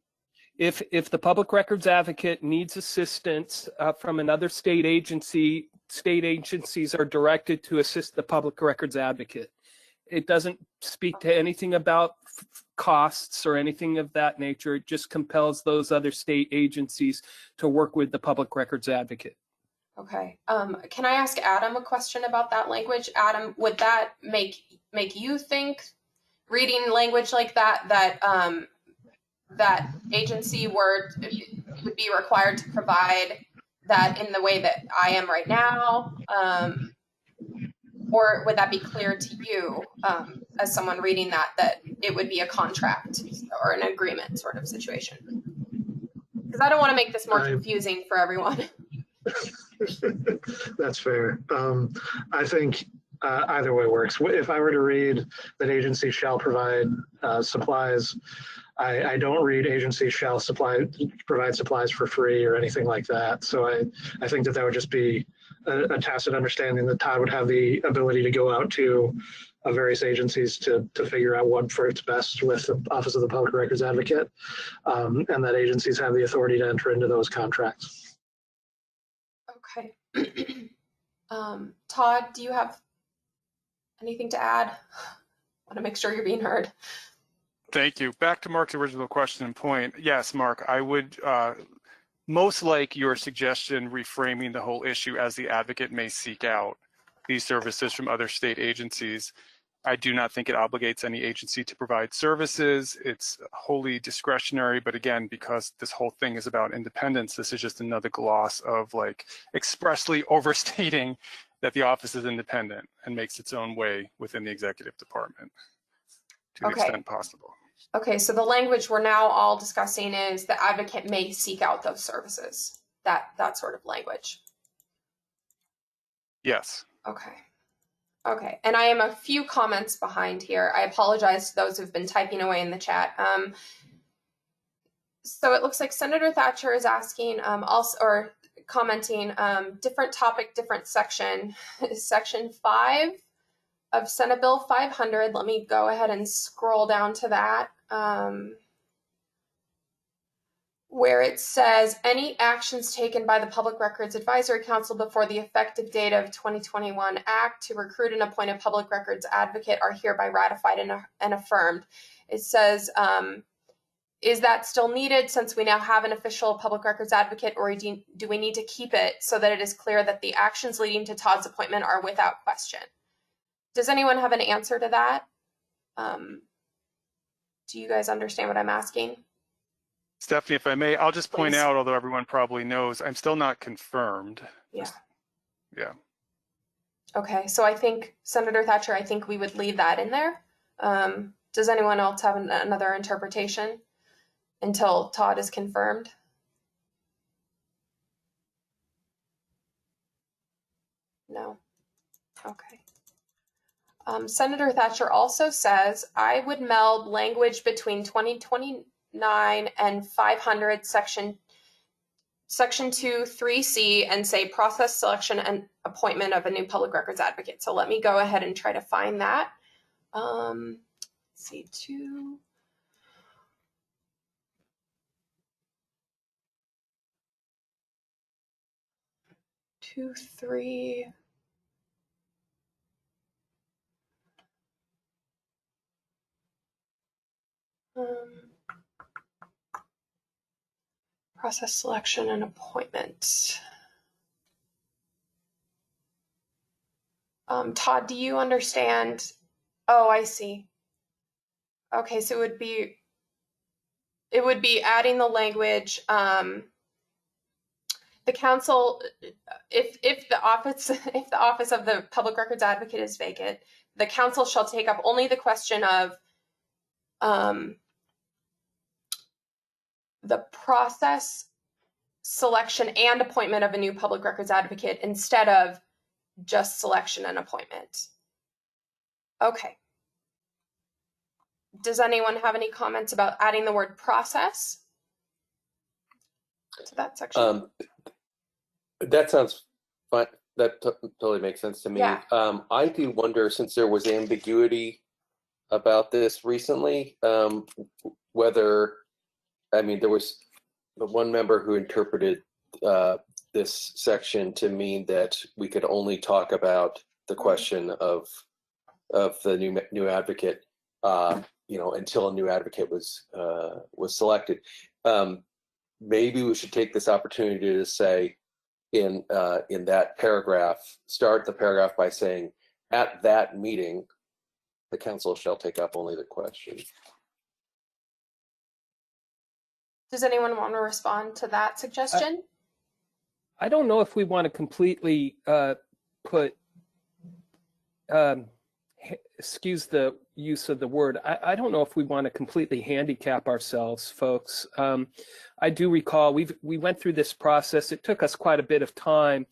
if the public records advocate needs assistance from another state agency, state agencies are directed to assist the public records advocate. It doesn't speak to anything about costs or anything of that nature. It just compels those other state agencies to work with the public records advocate. Okay. Can I ask Adam a question about that language? Adam, would that make you think, reading language like that that agency would be required to provide that in the way that I am right now? Or would that be clear to you as someone reading that it would be a contract or an agreement sort of situation? Because I don't want to make this more confusing for everyone. That's fair. I think either way works. If I were to read that agency shall provide supplies, I don't read agency shall provide supplies for free or anything like that. So I think that would just be a tacit understanding that Todd would have the ability to go out to various agencies to figure out what fits best with the Office of the Public Records Advocate, and that agencies have the authority to enter into those contracts. Okay. Todd, do you have anything to add? I want to make sure you're being heard. Thank you. Back to Mark's original question and point. Yes, Mark, I would most like your suggestion reframing the whole issue as the advocate may seek out these services from other state agencies. I do not think it obligates any agency to provide services. It's wholly discretionary, but again, because this whole thing is about independence, this is just another gloss of like expressly overstating that the office is independent and makes its own way within the executive department to the extent possible. Okay, so the language we're now all discussing is the advocate may seek out those services, that sort of language. Yes. Okay. Okay, and I am a few comments behind here. I apologize to those who've been typing away in the chat. So it looks like Senator Thatcher is asking also, or commenting, different topic, different section. Section 5 of Senate Bill 500. Let me go ahead and scroll down to that. Where it says any actions taken by the Public Records Advisory Council before the effective date of 2021 Act to recruit and appoint a public records advocate are hereby ratified and affirmed. It says, is that still needed since we now have an official public records advocate, or do we need to keep it so that it is clear that the actions leading to Todd's appointment are without question? Does anyone have an answer to that? Do you guys understand what I'm asking? Stephanie, if I may, I'll just point Please. out, although everyone probably knows, I'm still not confirmed. Yeah. Yeah. Okay, so I think, Senator Thatcher, I think we would leave that in there. Does anyone else have another interpretation until Todd is confirmed? No. Okay. Senator Thatcher also says, I would meld language between 2029 and 500 section 2, 3C and say process selection and appointment of a new public records advocate. So let me go ahead and try to find that. Let's see, 2. Two, 3. Process selection and appointment. Todd, do you understand? Oh, I see. Okay, so it would be adding the language. The council, if the office of the public records advocate is vacant, the council shall take up only the question of the process selection and appointment of a new public records advocate instead of just selection and appointment. Okay. Does anyone have any comments about adding the word process to that section? That sounds fine. That totally makes sense to me. Yeah. I do wonder, since there was ambiguity about this recently, whether, I mean, there was the one member who interpreted this section to mean that we could only talk about the question of the new advocate, until a new advocate was selected. Maybe we should take this opportunity to say in that paragraph, start the paragraph by saying, at that meeting, the council shall take up only the question. Does anyone want to respond to that suggestion? I don't know if we want to completely put, excuse the use of the word, I don't know if we want to completely handicap ourselves, folks. I do recall we went through this process. It took us quite a bit of time.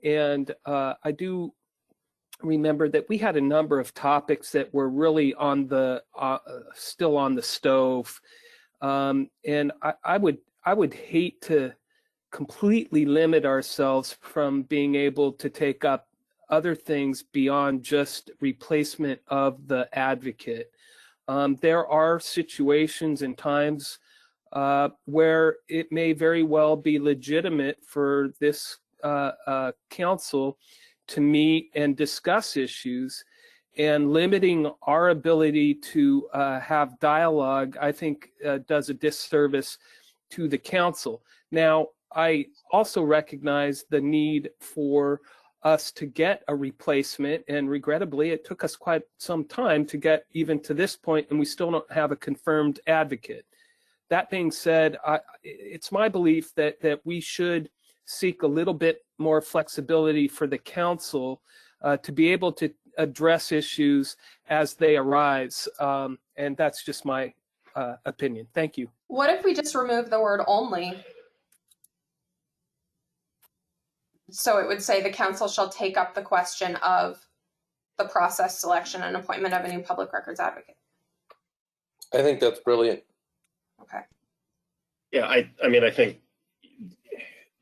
And I do remember that we had a number of topics that were really on the, still on the stove. And I would hate to completely limit ourselves from being able to take up other things beyond just replacement of the advocate. There are situations and times where it may very well be legitimate for this council to meet and discuss issues, and limiting our ability to have dialogue, I think, does a disservice to the council. Now, I also recognize the need for us to get a replacement, and regrettably, it took us quite some time to get even to this point, and we still don't have a confirmed advocate. That being said, it's my belief that we should seek a little bit more flexibility for the council to be able to address issues as they arise, and that's just my opinion. Thank you. What if we just remove the word only? So it would say the council shall take up the question of the process, selection, and appointment of a new public records advocate. I think that's brilliant. Okay. Yeah, I mean, I think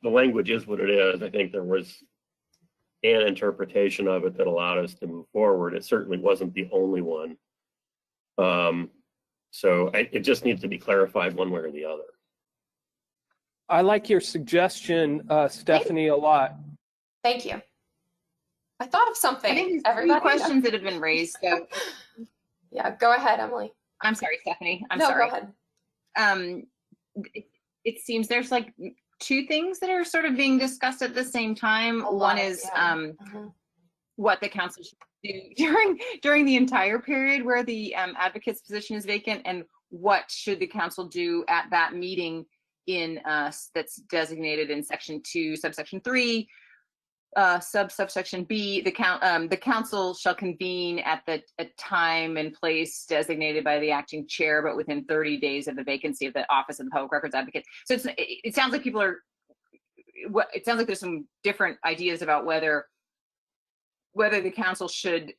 the language is what it is. I think there was an interpretation of it that allowed us to move forward. It certainly wasn't the only one. So it just needs to be clarified one way or the other. I like your suggestion, Stephanie, a lot. Thank you. I thought of something. I think there's Everybody, questions that have been raised. So yeah, go ahead, Emily. I'm sorry, Stephanie. I'm no, sorry. Go ahead. It seems there's like two things that are sort of being discussed at the same time. One is what the council should do during the entire period where the advocate's position is vacant, and what should the council do at that meeting in that's designated in section 2, subsection 3, subsection B. The council shall convene at the time and place designated by the acting chair, but within 30 days of the vacancy of the office of the public records advocate. So it sounds like people are. It sounds like there's some different ideas about whether the council should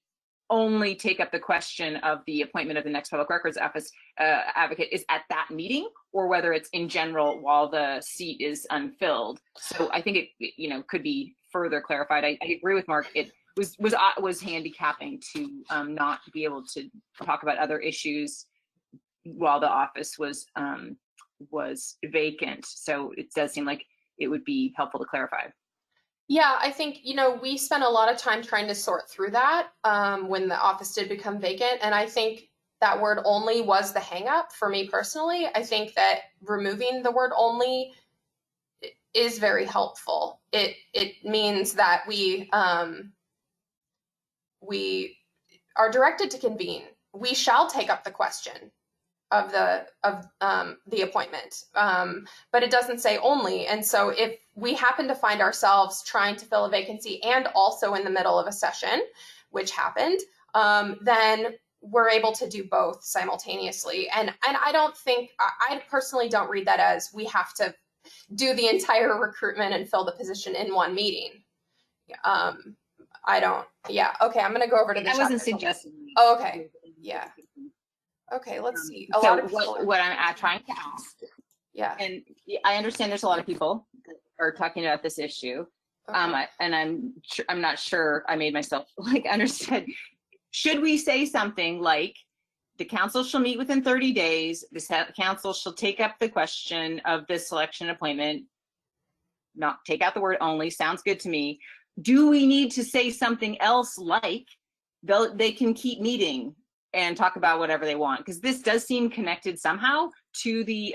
only take up the question of the appointment of the next public records office advocate is at that meeting, or whether it's in general while the seat is unfilled. So I think it could be further clarified. I agree with Mark. It was handicapping to not be able to talk about other issues while the office was vacant. So it does seem like it would be helpful to clarify. Yeah, I think, we spent a lot of time trying to sort through that when the office did become vacant. And I think that word only was the hang up for me personally. I think that removing the word only is very helpful. It means that we are directed to convene. We shall take up the question of the appointment, but it doesn't say only. And so if we happen to find ourselves trying to fill a vacancy and also in the middle of a session, which happened, then we're able to do both simultaneously. And I don't think, I personally don't read that as we have to do the entire recruitment and fill the position in one meeting. I don't, yeah, okay, I'm gonna go over to the I chat. wasn't suggesting. Oh, okay, yeah. Okay, let's see. A lot of people what I'm trying to ask, yeah. and I understand there's a lot of people that are talking about this issue. Okay. I'm not sure I made myself like understood. Should we say something like, the council shall meet within 30 days, the council shall take up the question of this selection appointment, not take out the word only, sounds good to me. Do we need to say something else like they can keep meeting and talk about whatever they want? Because this does seem connected somehow to the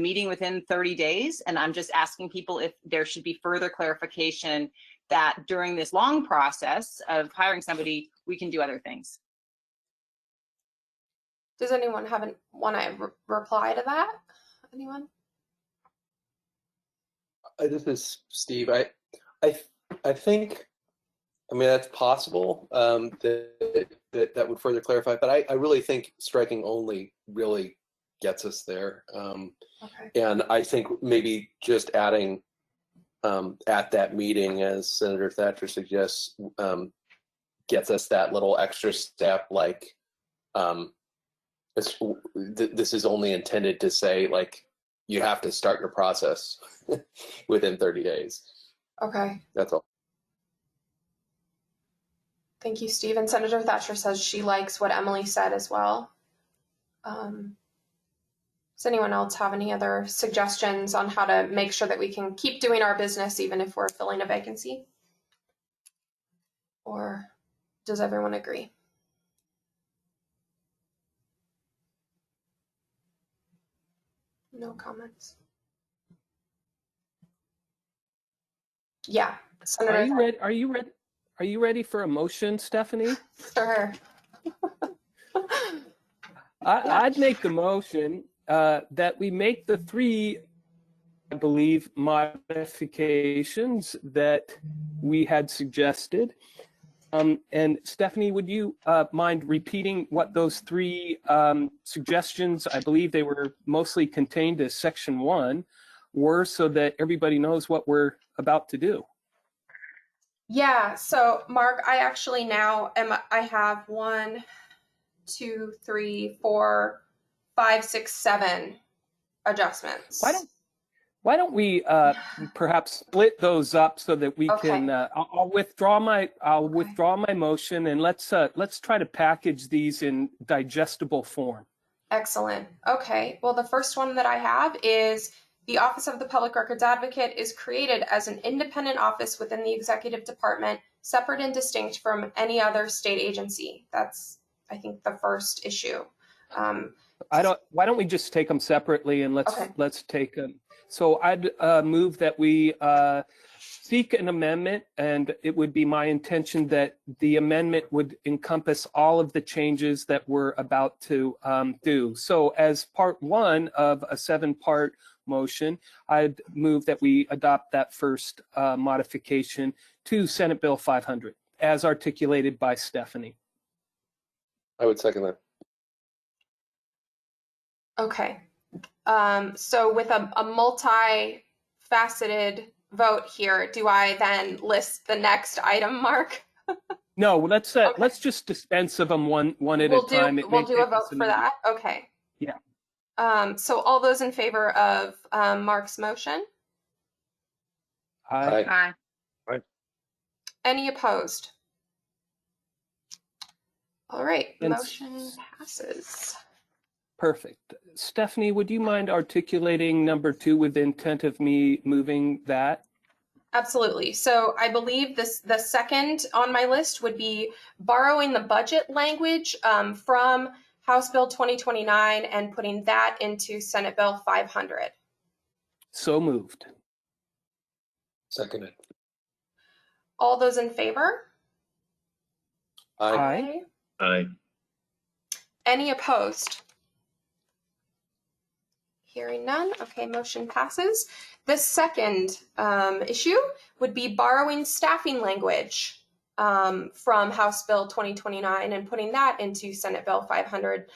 meeting within 30 days. And I'm just asking people if there should be further clarification that during this long process of hiring somebody, we can do other things. Does anyone want to reply to that? Anyone? This is Steve. I think, I mean, that's possible, that would further clarify, but I really think striking only really gets us there. Okay. And I think maybe just adding at that meeting, as Senator Thatcher suggests, gets us that little extra step, like this is only intended to say, like, you have to start your process within 30 days. Okay. That's all. Thank you, Steve. And Senator Thatcher says she likes what Emily said as well. Does anyone else have any other suggestions on how to make sure that we can keep doing our business even if we're filling a vacancy? Or does everyone agree? No comments. Yeah, Senator. Are you ready for a motion, Stephanie? Sure. I'd make the motion that we make the 3, I believe, modifications that we had suggested. And Stephanie, would you mind repeating what those 3 suggestions, I believe they were mostly contained as section 1, were, so that everybody knows what we're about to do? Yeah, so Mark, I actually now I have 1, 2, 3, 4, 5, 6, 7 adjustments. Why don't we perhaps split those up so that we can? I'll withdraw my motion, and let's try to package these in digestible form. Excellent. Okay. Well, the first one that I have is the Office of the Public Records Advocate is created as an independent office within the executive department, separate and distinct from any other state agency. That's, I think, the first issue. Why don't we just take them separately, and let's take them. So I'd move that we seek an amendment, and it would be my intention that the amendment would encompass all of the changes that we're about to do. So as part 1 of a 7-part motion, I'd move that we adopt that first modification to Senate Bill 500 as articulated by Stephanie. I would second that. Okay. So with a multi-faceted vote here, do I then list the next item, Mark? No, let's just dispense of them one at a time. We'll do a vote for that. Okay. Yeah. So all those in favor of Mark's motion? Aye. Aye. Any opposed? All right, And motion passes. Perfect. Stephanie, would you mind articulating number 2 with the intent of me moving that? Absolutely. So I believe the second on my list would be borrowing the budget language from House Bill 2029 and putting that into Senate Bill 500. So moved. Seconded. All those in favor? Aye. Aye. Any opposed? Hearing none. Okay, motion passes. The second issue would be borrowing staffing language from House Bill 2029 and putting that into Senate Bill 500,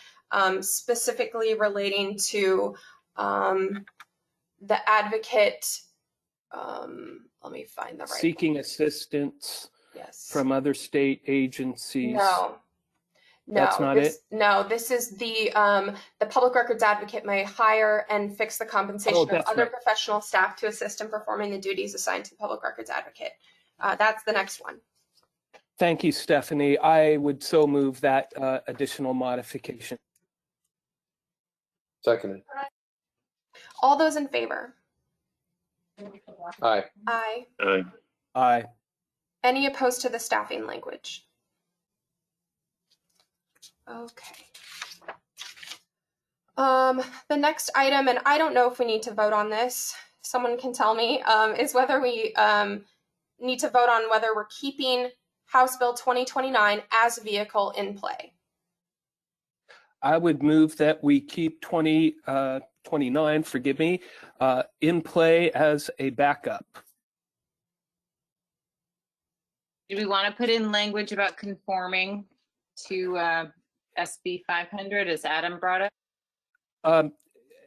specifically relating to the advocate, let me find the right. Seeking assistance Yes. from other state agencies. No. That's not this, it? No, this is the public records advocate may hire and fix the compensation of that's other right. professional staff to assist in performing the duties assigned to the public records advocate. That's the next one. Thank you, Stephanie. I would so move that additional modification. Seconded. All those in favor? Aye. Aye. Aye. Aye. Any opposed to the staffing language? Okay. The next item, and I don't know if we need to vote on this, someone can tell me, is whether we need to vote on whether we're keeping House Bill 2029 as a vehicle in play. I would move that we keep 2029, forgive me, in play as a backup. Do we want to put in language about conforming to SB 500 as Adam brought up?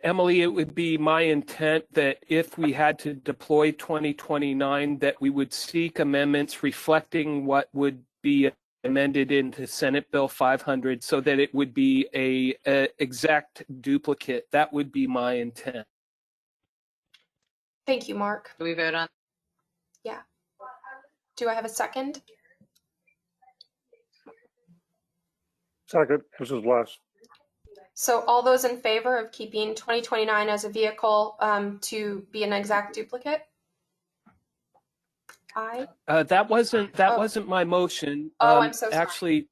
Emily, it would be my intent that if we had to deploy 2029, that we would seek amendments reflecting what would be amended into Senate Bill 500 so that it would be a exact duplicate. That would be my intent. Thank you, Mark. Do we vote on? Yeah. Do I have a second? Second, this is Les. So all those in favor of keeping 2029 as a vehicle to be an exact duplicate? Aye. That wasn't my motion. I'm so sorry. Actually,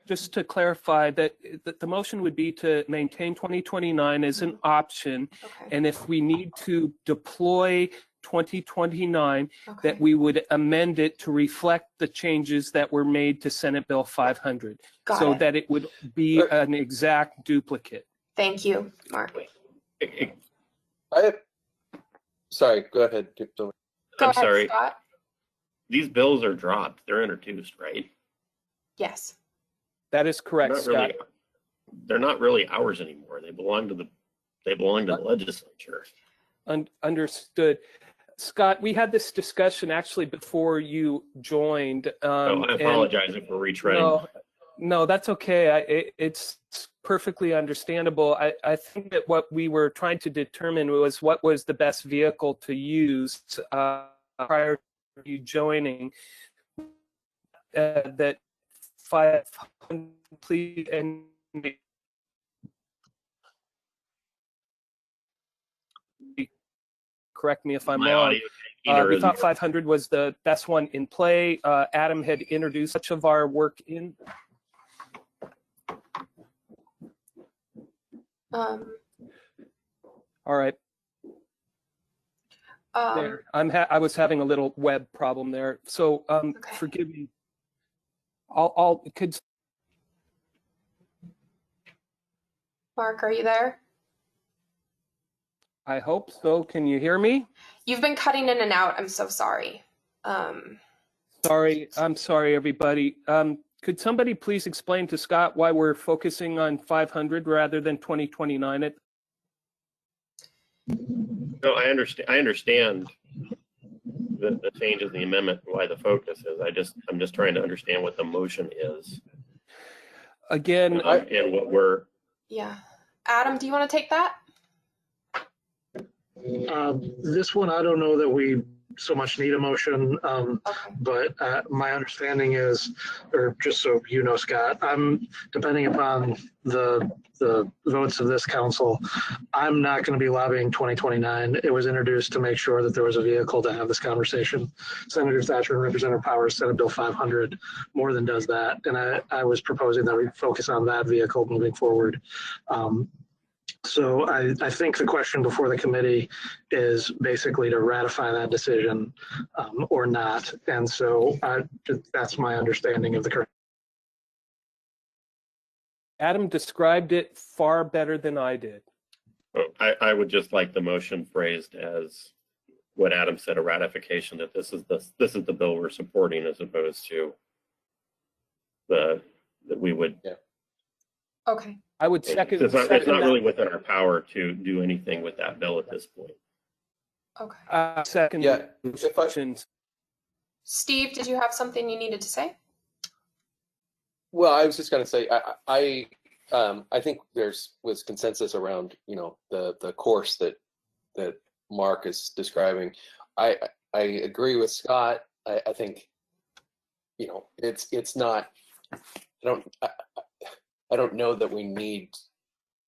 just to clarify that the motion would be to maintain 2029 as an option, Okay. and if we need to deploy 2029, Okay. that we would amend it to reflect the changes that were made to Senate Bill 500, Got so it. that it would be an exact duplicate. Thank you, Mark. Sorry, go ahead. Go I'm ahead, sorry. Scott. These bills are dropped. They're introduced, right? Yes. That is correct, Not Scott. really, they're not really ours anymore. They belong to the legislature. Understood. Scott, we had this discussion actually before you joined. So I apologize if we're retreading. No, that's okay. It's perfectly understandable. I think that what we were trying to determine was what was the best vehicle to use prior to you joining. That 500 complete and correct me if I'm My wrong. audio either We isn't- thought 500 was the best one in play. Adam had introduced much of our work in. All right, there. I was having a little web problem there, so Okay. forgive me. Could Mark, are you there? I hope so. Can you hear me? You've been cutting in and out. I'm so sorry. Sorry, I'm sorry, everybody. Could somebody please explain to Scott why we're focusing on 500 rather than 2029? No, I understand the changes in the amendment, why the focus is. I'm just trying to understand what the motion is. Again, And what we're, Yeah. Adam, do you want to take that? This one, I don't know that we so much need a motion, Okay. but my understanding is, or just so you know, Scott, depending upon the votes of this council, I'm not going to be lobbying 2029. It was introduced to make sure that there was a vehicle to have this conversation. Senator Thatcher and Representative Powers, Senate Bill 500 more than does that. And I was proposing that we focus on that vehicle moving forward. So I think the question before the committee is basically to ratify that decision or not. And so that's my understanding of the current. Adam described it far better than I did. I would just like the motion phrased as what Adam said, a ratification that this is the bill we're supporting, as opposed to that we would. Yeah. Okay. I would second. It's not really within our power to do anything with that bill at this point. Okay. Second. Yeah, if I- motions. Steve, did you have something you needed to say? Well, I was just going to say, I think was consensus around, the course that Mark is describing. I agree with Scott. I think, it's not. I don't know that we need.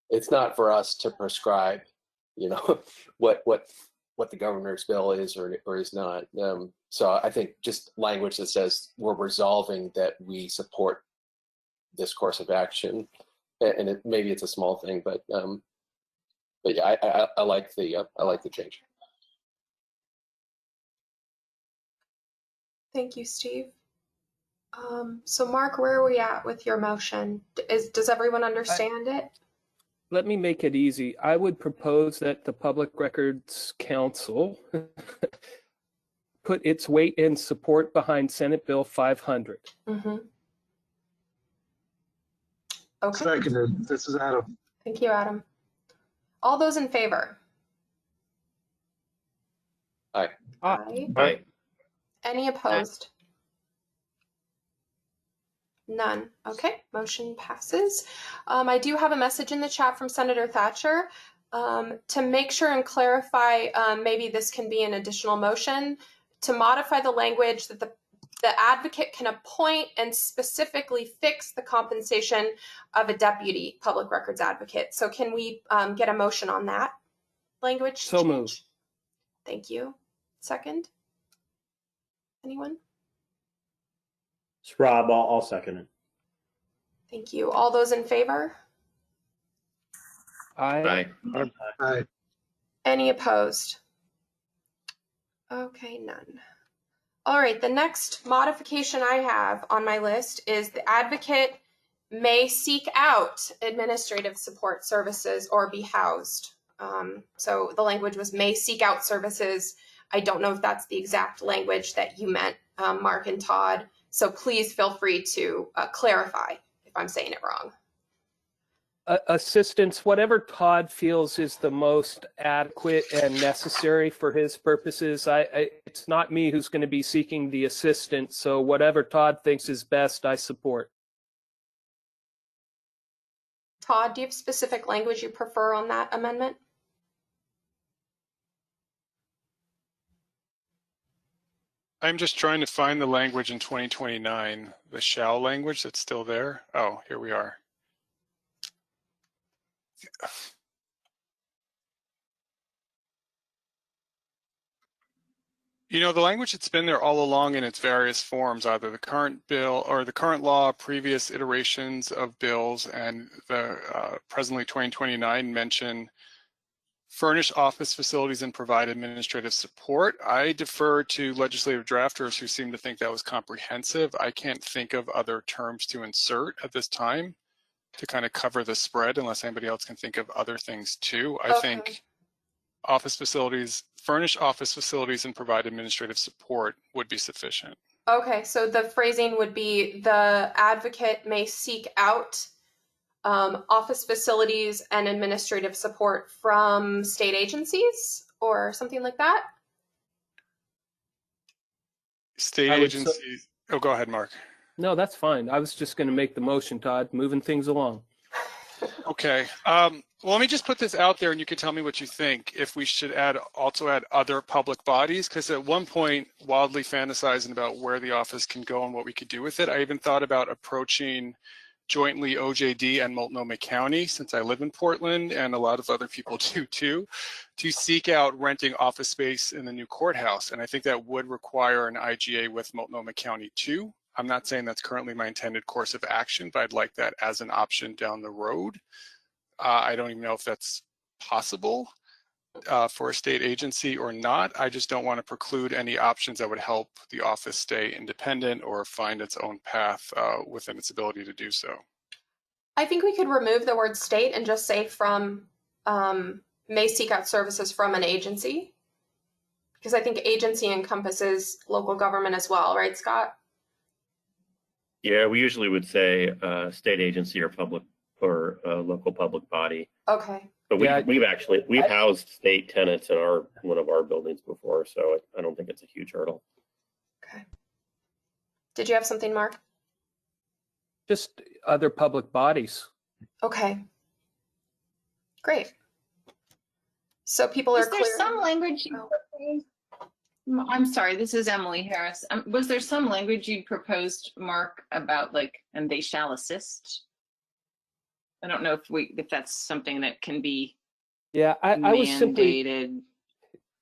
It's not for us to prescribe, what the governor's bill is or is not. So I think just language that says we're resolving that we support this course of action, and maybe it's a small thing, but yeah, I like the change. Thank you, Steve. So Mark, where are we at with your motion? Does everyone understand it? Let me make it easy. I would propose that the Public Records Council put its weight and support behind Senate Bill 500. Mm-hmm. Okay. Seconded. This is Adam. Thank you, Adam. All those in favor? Aye. Aye. Aye. Any opposed? None. Okay, motion passes. I do have a message in the chat from Senator Thatcher to make sure and clarify, maybe this can be an additional motion to modify the language that the advocate can appoint and specifically fix the compensation of a deputy public records advocate. So can we get a motion on that language? So change? moved. Thank you. Second? Anyone? It's Rob. I'll second it. Thank you. All those in favor? Aye. Aye. Any opposed? Okay, none. All right, the next modification I have on my list is the advocate may seek out administrative support services or be housed. So the language was may seek out services. I don't know if that's the exact language that you meant, Mark and Todd. So please feel free to clarify if I'm saying it wrong. Assistance, whatever Todd feels is the most adequate and necessary for his purposes. It's not me who's going to be seeking the assistance, so whatever Todd thinks is best, I support. Todd, do you have specific language you prefer on that amendment? I'm just trying to find the language in 2029, the shall language that's still there. Oh, here we are. The language that's been there all along in its various forms, either the current bill or the current law, previous iterations of bills, and the presently 2029 mention furnish office facilities and provide administrative support. I defer to legislative drafters who seem to think that was comprehensive. I can't think of other terms to insert at this time to kind of cover the spread, unless anybody else can think of other things too. I think office facilities, furnish office facilities and provide administrative support would be sufficient. Okay, so the phrasing would be the advocate may seek out office facilities and administrative support from state agencies or something like that? State agencies. Oh, go ahead, Mark. No, that's fine. I was just going to make the motion, Todd, moving things along. Okay. Well, let me just put this out there and you can tell me what you think. If we should also add other public bodies, because at one point, wildly fantasizing about where the office can go and what we could do with it. I even thought about approaching jointly OJD and Multnomah County, since I live in Portland and a lot of other people do too, to seek out renting office space in the new courthouse. And I think that would require an IGA with Multnomah County too. I'm not saying that's currently my intended course of action, but I'd like that as an option down the road. I don't even know if that's possible for a state agency or not. I just don't want to preclude any options that would help the office stay independent or find its own path within its ability to do so. I think we could remove the word state and just say from may seek out services from an agency, because I think agency encompasses local government as well, right, Scott? Yeah, we usually would say state agency or public or local public body. Okay. But Yeah. we've housed state tenants in one of our buildings before, so I don't think it's a huge hurdle. Okay. Did you have something, Mark? Just other public bodies. Okay. Great. So people are Was there clear. some language you proposed? I'm sorry, this is Emily Harris. Was there some language you proposed, Mark, about like, and they shall assist? I don't know if that's something that can be Yeah, I was simply, mandated.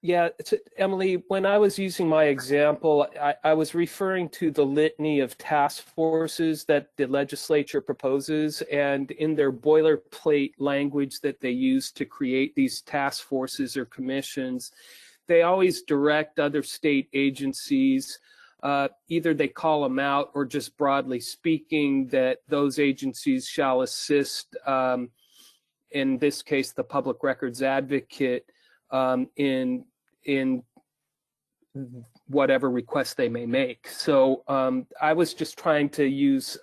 yeah, Emily, when I was using my example, I was referring to the litany of task forces that the legislature proposes, and in their boilerplate language that they use to create these task forces or commissions, they always direct other state agencies, either they call them out or just broadly speaking, that those agencies shall assist, in this case, the public records advocate, in whatever request they may make. So I was just trying to use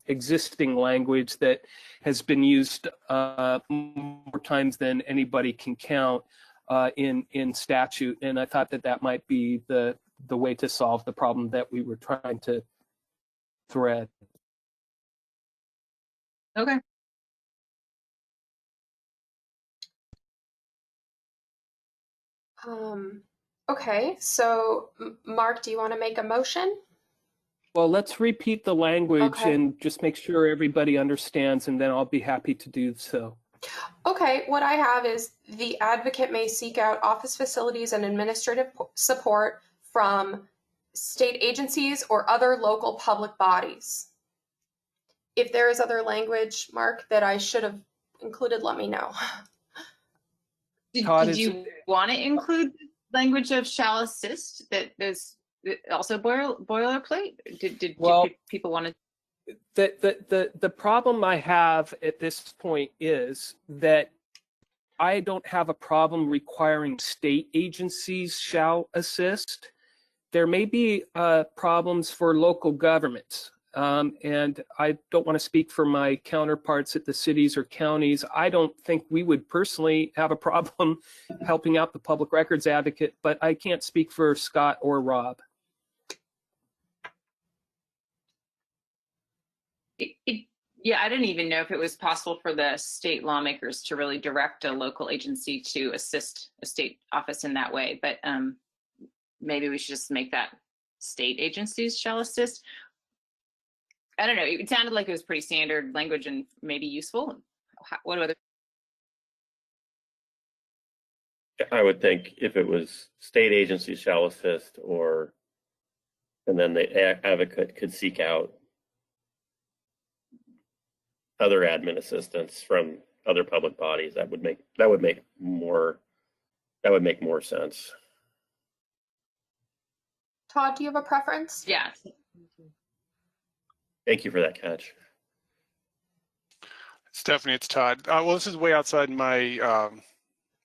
existing language that has been used more times than anybody can count in statute, and I thought that might be the way to solve the problem that we were trying to thread. Okay. Okay, so Mark, do you want to make a motion? Well, let's repeat the language Okay. and just make sure everybody understands, and then I'll be happy to do so. Okay, what I have is the advocate may seek out office facilities and administrative support from state agencies or other local public bodies. If there is other language, Mark, that I should have included, let me know. Todd, Did you want to include language of shall assist that is also boilerplate? Did people want to? The problem I have at this point is that I don't have a problem requiring state agencies shall assist. There may be problems for local governments, and I don't want to speak for my counterparts at the cities or counties. I don't think we would personally have a problem helping out the public records advocate, but I can't speak for Scott or Rob. Yeah, I didn't even know if it was possible for the state lawmakers to really direct a local agency to assist a state office in that way. But maybe we should just make that state agencies shall assist. I don't know. It sounded like it was pretty standard language and maybe useful. What other? I would think if it was state agencies shall assist, and then the advocate could seek out other admin assistance from other public bodies, that would make more sense. Todd, do you have a preference? Yeah. Thank you for that catch. Stephanie, it's Todd. Well, this is way outside my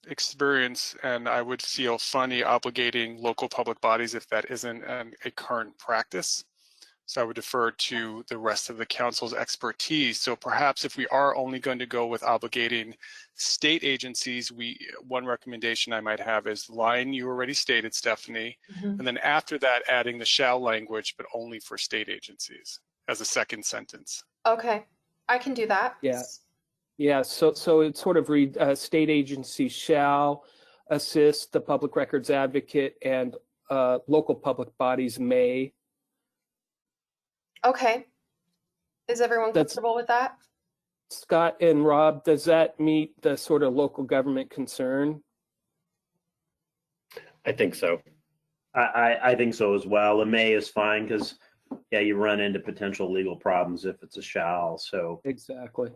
experience, and I would feel funny obligating local public bodies if that isn't a current practice. So I would defer to the rest of the council's expertise. So perhaps if we are only going to go with obligating state agencies, one recommendation I might have is the line you already stated, Stephanie, and then after that adding the shall language, but only for state agencies as a second sentence. Okay, I can do that. Yeah. Yeah, so it sort of read state agencies shall assist the public records advocate, and local public bodies may. Okay. Is everyone comfortable with that? Scott and Rob, does that meet the sort of local government concern? I think so. I think so as well. A may is fine because, yeah, you run into potential legal problems if it's a shall. So exactly.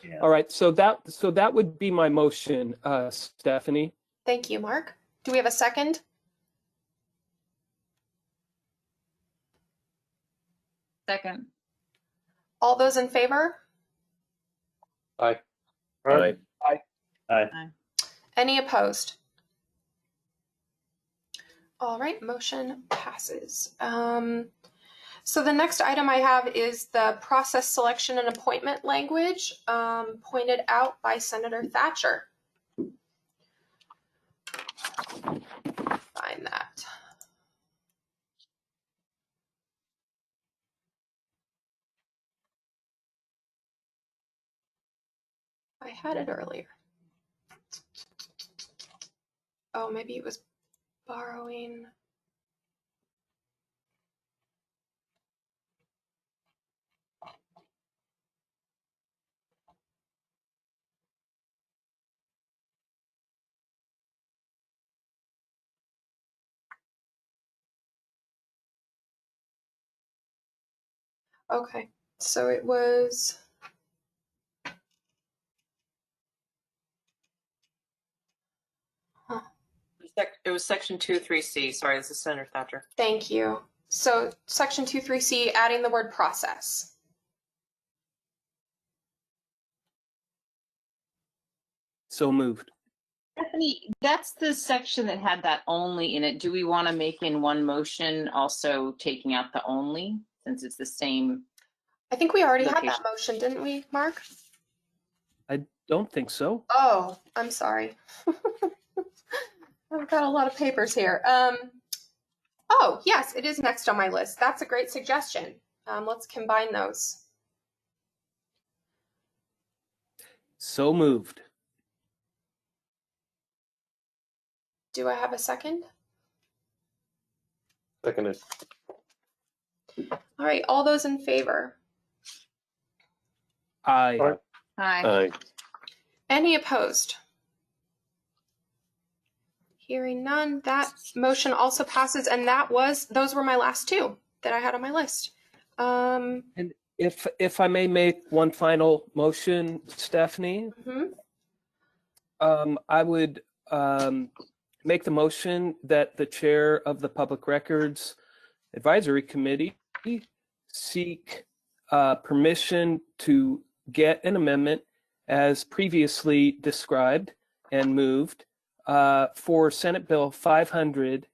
Yeah. All right. So that would be my motion, Stephanie. Thank you, Mark. Do we have a second? Second. All those in favor? Aye. Aye. Aye. Any opposed? All right, motion passes. So the next item I have is the process selection and appointment language pointed out by Senator Thatcher. Find that. I had it earlier. Oh, maybe it was borrowing. Okay, so it was. Huh. It was section 2.3C. Sorry, this is Senator Thatcher. Thank you. So section 2.3C, adding the word process. So moved. Stephanie, that's the section that had that only in it. Do we want to make in one motion also taking out the only, since it's the same? I think we already had Location. that motion, didn't we, Mark? I don't think so. Oh, I'm sorry. I've got a lot of papers here. Oh, yes, it is next on my list. That's a great suggestion. Let's combine those. So moved. Do I have a second? Seconded. All right, all those in favor? Aye. Aye. Hi. Any opposed? Hearing none, that motion also passes, and those were my last two that I had on my list. And if I may make one final motion, Stephanie, I would make the motion that the chair of the Public Records Advisory Committee seek permission to get an amendment as previously described and moved for Senate Bill 500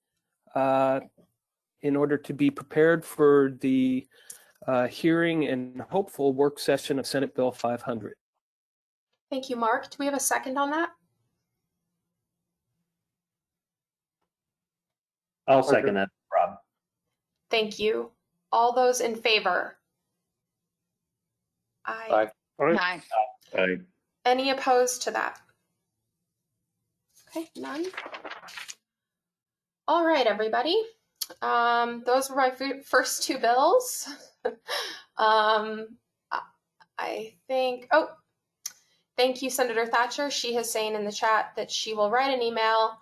in order to be prepared for the hearing and hopeful work session of Senate Bill 500. Thank you, Mark. Do we have a second on that? I'll second that, Rob. Thank you. All those in favor? Aye. Aye. Hi. Any opposed to that? Okay, none. All right, everybody. Those were my first two bills. I think, thank you, Senator Thatcher. She has saying in the chat that she will write an email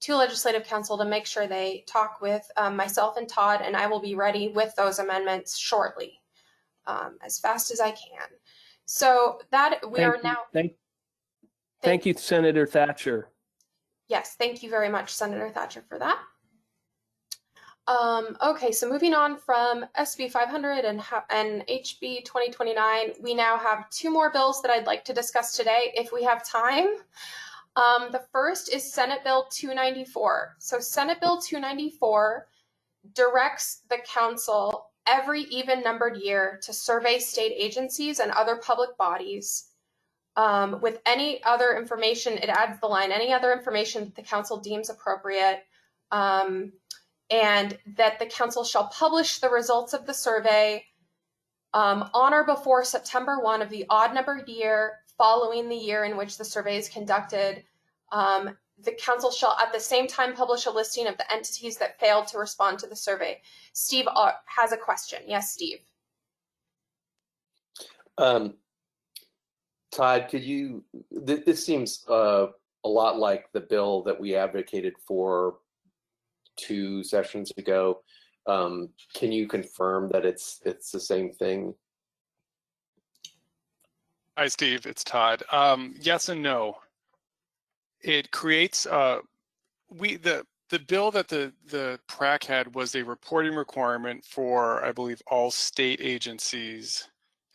to Legislative Council to make sure they talk with myself and Todd, and I will be ready with those amendments shortly, as fast as I can. So that we are now. Thank you, Senator Thatcher. Yes, thank you very much, Senator Thatcher, for that. Okay, so moving on from SB 500 and HB 2029, we now have two more bills that I'd like to discuss today if we have time. The first is Senate Bill 294. So Senate Bill 294 directs the council every even numbered year to survey state agencies and other public bodies with any other information. It adds the line, any other information that the council deems appropriate, and that the council shall publish the results of the survey on or before September 1 of the odd numbered year following the year in which the survey is conducted. The council shall at the same time publish a listing of the entities that failed to respond to the survey. Steve has a question. Yes, Steve. Todd, could you, this seems a lot like the bill that we advocated for 2 sessions ago. Can you confirm that it's the same thing? Hi, Steve. It's Todd. Yes and no. It creates the bill that the PRAC had was a reporting requirement for, I believe, all state agencies,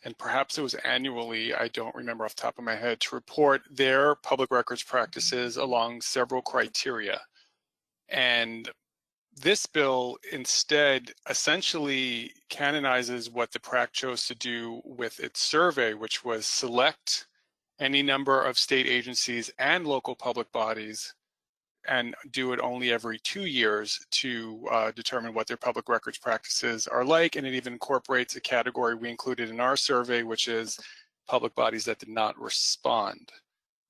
and perhaps it was annually, I don't remember off the top of my head, to report their public records practices along several criteria. And this bill instead essentially canonizes what the PRAC chose to do with its survey, which was select any number of state agencies and local public bodies and do it only every 2 years to determine what their public records practices are like. And it even incorporates a category we included in our survey, which is public bodies that did not respond.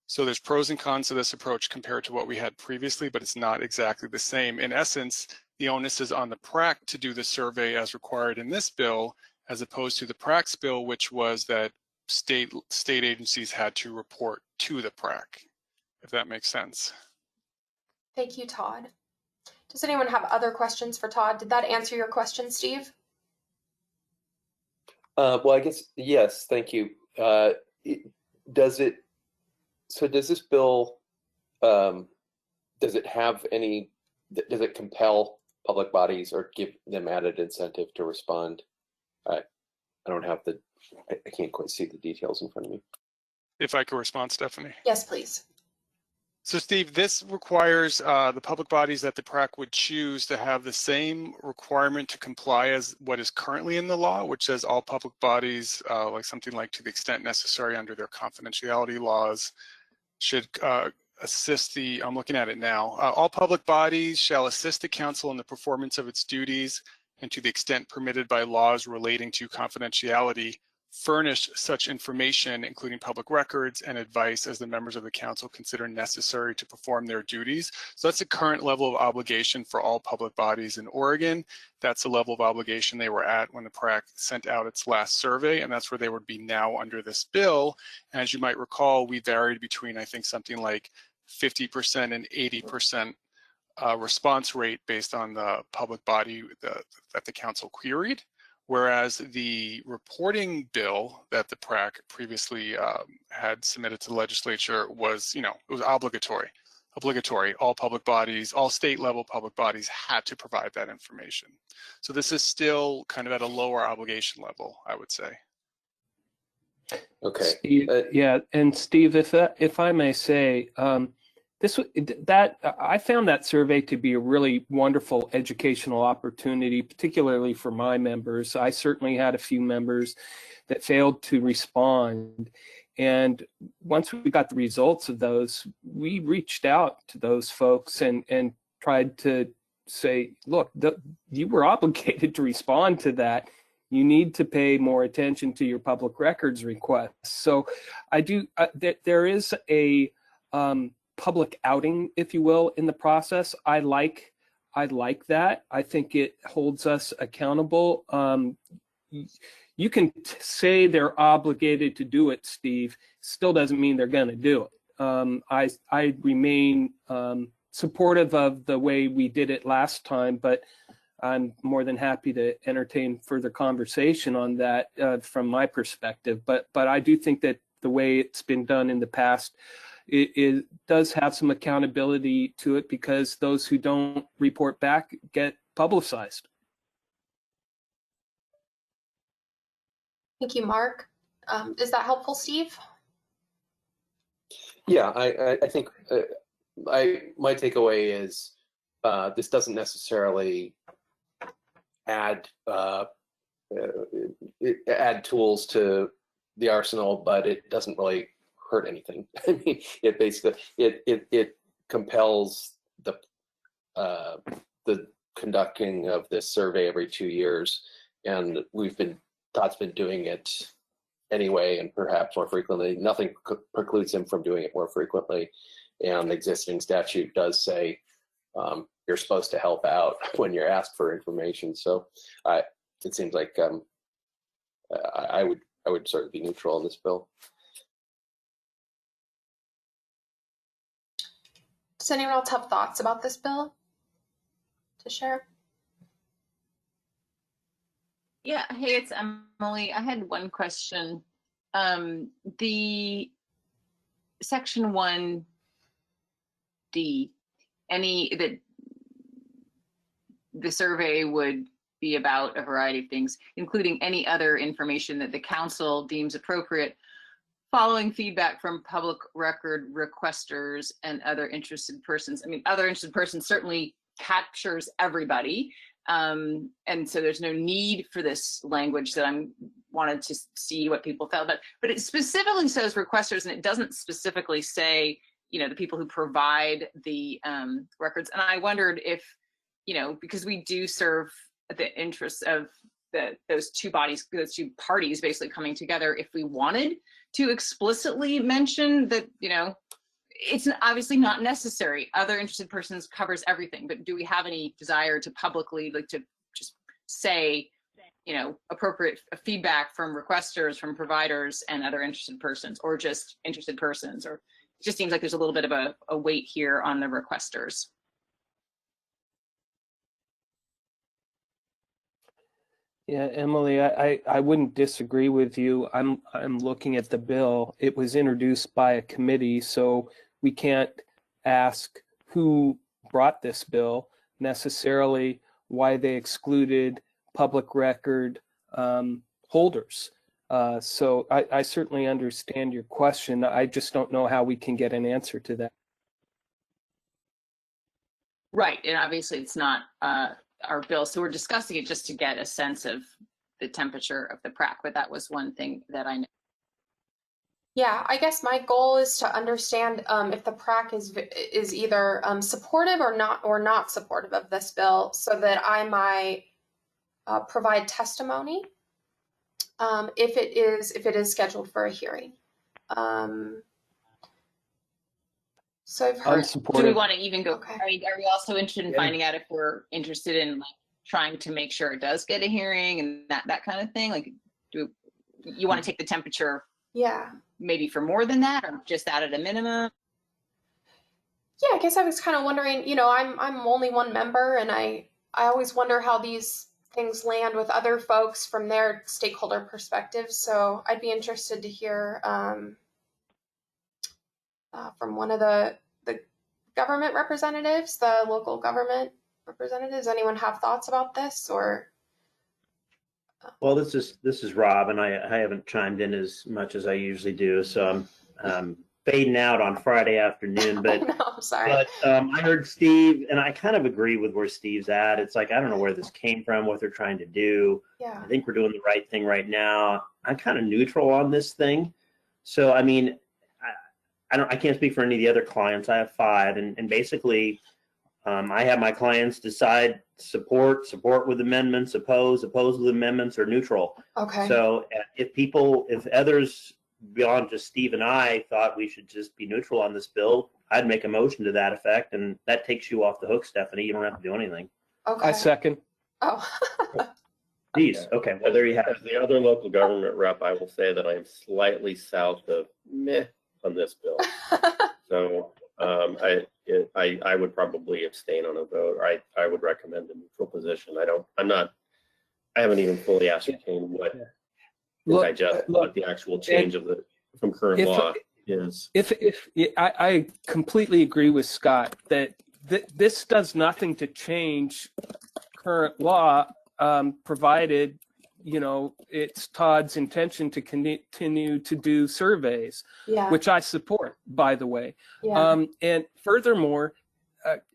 So there's pros and cons to this approach compared to what we had previously, but it's not exactly the same. In essence, the onus is on the PRAC to do the survey as required in this bill, as opposed to the PRAC's bill, which was that state agencies had to report to the PRAC, if that makes sense. Thank you, Todd. Does anyone have other questions for Todd? Did that answer your question, Steve? Well, I guess, yes, thank you. Does this bill, does it compel public bodies or give them added incentive to respond? I can't quite see the details in front of me. If I could respond, Stephanie. Yes, please. So Steve, this requires the public bodies that the PRAC would choose to have the same requirement to comply as what is currently in the law, which says all public bodies, like something like to the extent necessary under their confidentiality laws, should assist the, I'm looking at it now, all public bodies shall assist the council in the performance of its duties and to the extent permitted by laws relating to confidentiality, furnish such information, including public records and advice as the members of the council consider necessary to perform their duties. So that's the current level of obligation for all public bodies in Oregon. That's the level of obligation they were at when the PRAC sent out its last survey, and that's where they would be now under this bill. And as you might recall, we varied between, I think, something like 50% and 80% response rate based on the public body that the council queried. Whereas the reporting bill that the PRAC previously had submitted to the legislature was, it was obligatory. All public bodies, all state level public bodies had to provide that information. So this is still kind of at a lower obligation level, I would say. Okay. Steve, yeah, and Steve, if I may say, I found that survey to be a really wonderful educational opportunity, particularly for my members. I certainly had a few members that failed to respond. And once we got the results of those, we reached out to those folks and tried to say, look, you were obligated to respond to that. You need to pay more attention to your public records requests. So there is a public outing, if you will, in the process. I like that. I think it holds us accountable. You can say they're obligated to do it, Steve. Still doesn't mean they're going to do it. I remain supportive of the way we did it last time, but I'm more than happy to entertain further conversation on that from my perspective. But I do think that the way it's been done in the past, it does have some accountability to it because those who don't report back get publicized. Thank you, Mark. Is that helpful, Steve? Yeah, I think my takeaway is this doesn't necessarily add tools to the arsenal, but it doesn't really hurt anything. I mean, it basically it compels the conducting of this survey every 2 years, and Todd's been doing it anyway, and perhaps more frequently. Nothing precludes him from doing it more frequently, and the existing statute does say you're supposed to help out when you're asked for information. So it seems like I would sort of be neutral on this bill. Does anyone else have thoughts about this bill to share? Yeah, hey, it's Emily. I had one question. The section 1D, the survey would be about a variety of things, including any other information that the council deems appropriate, following feedback from public record requesters and other interested persons. I mean, other interested persons certainly captures everybody. And so there's no need for this language that I wanted to see what people felt about. But it specifically says requesters, and it doesn't specifically say the people who provide the records. And I wondered if, because we do serve the interests of those two parties basically coming together, if we wanted to explicitly mention that, it's obviously not necessary. Other interested persons covers everything, but do we have any desire to publicly, to just say, appropriate feedback from requesters, from providers, and other interested persons, or just interested persons? Or it just seems like there's a little bit of a weight here on the requesters. Yeah, Emily, I wouldn't disagree with you. I'm looking at the bill. It was introduced by a committee, so we can't ask who brought this bill, necessarily why they excluded public record holders. So I certainly understand your question. I just don't know how we can get an answer to that. Right, and obviously it's not our bill, so we're discussing it just to get a sense of the temperature of the PrAC, but that was one thing that I know. Yeah, I guess my goal is to understand if the PrAC is either supportive or not supportive of this bill, so that I might provide testimony if it is scheduled for a hearing. So I've heard. Do we want to even go? Okay. Are we also interested in finding out if we're interested in trying to make sure it does get a hearing and that kind of thing? Like, do you want to take the temperature? Yeah. Maybe for more than that, or just that at a minimum? Yeah, I guess I was kind of wondering. I'm only one member, and I always wonder how these things land with other folks from their stakeholder perspective. So I'd be interested to hear from one of the government representatives, the local government representatives. Anyone have thoughts about this, or? Well, this is Rob, and I haven't chimed in as much as I usually do, so I'm fading out on Friday afternoon. But No, I'm sorry. But I heard Steve, and I kind of agree with where Steve's at. It's like, I don't know where this came from, what they're trying to do. Yeah. I think we're doing the right thing right now. I'm kind of neutral on this thing. So, I mean, I can't speak for any of the other clients. I have 5, and basically, I have my clients decide support with amendments, oppose with amendments, or neutral. Okay. So if others beyond just Steve and I thought we should just be neutral on this bill, I'd make a motion to that effect, and that takes you off the hook, Stephanie. You don't have to do anything. Okay. I second. Oh. Geez. Okay. Well, there you have it. As the other local government rep, I will say that I am slightly south of meh on this bill. So I would probably abstain on a vote. I would recommend a neutral position. I haven't even fully ascertained what the actual change from current law is. I completely agree with Scott that this does nothing to change current law, provided it's Todd's intention to continue to do surveys, Yeah. which I support, by the way. Yeah. And furthermore,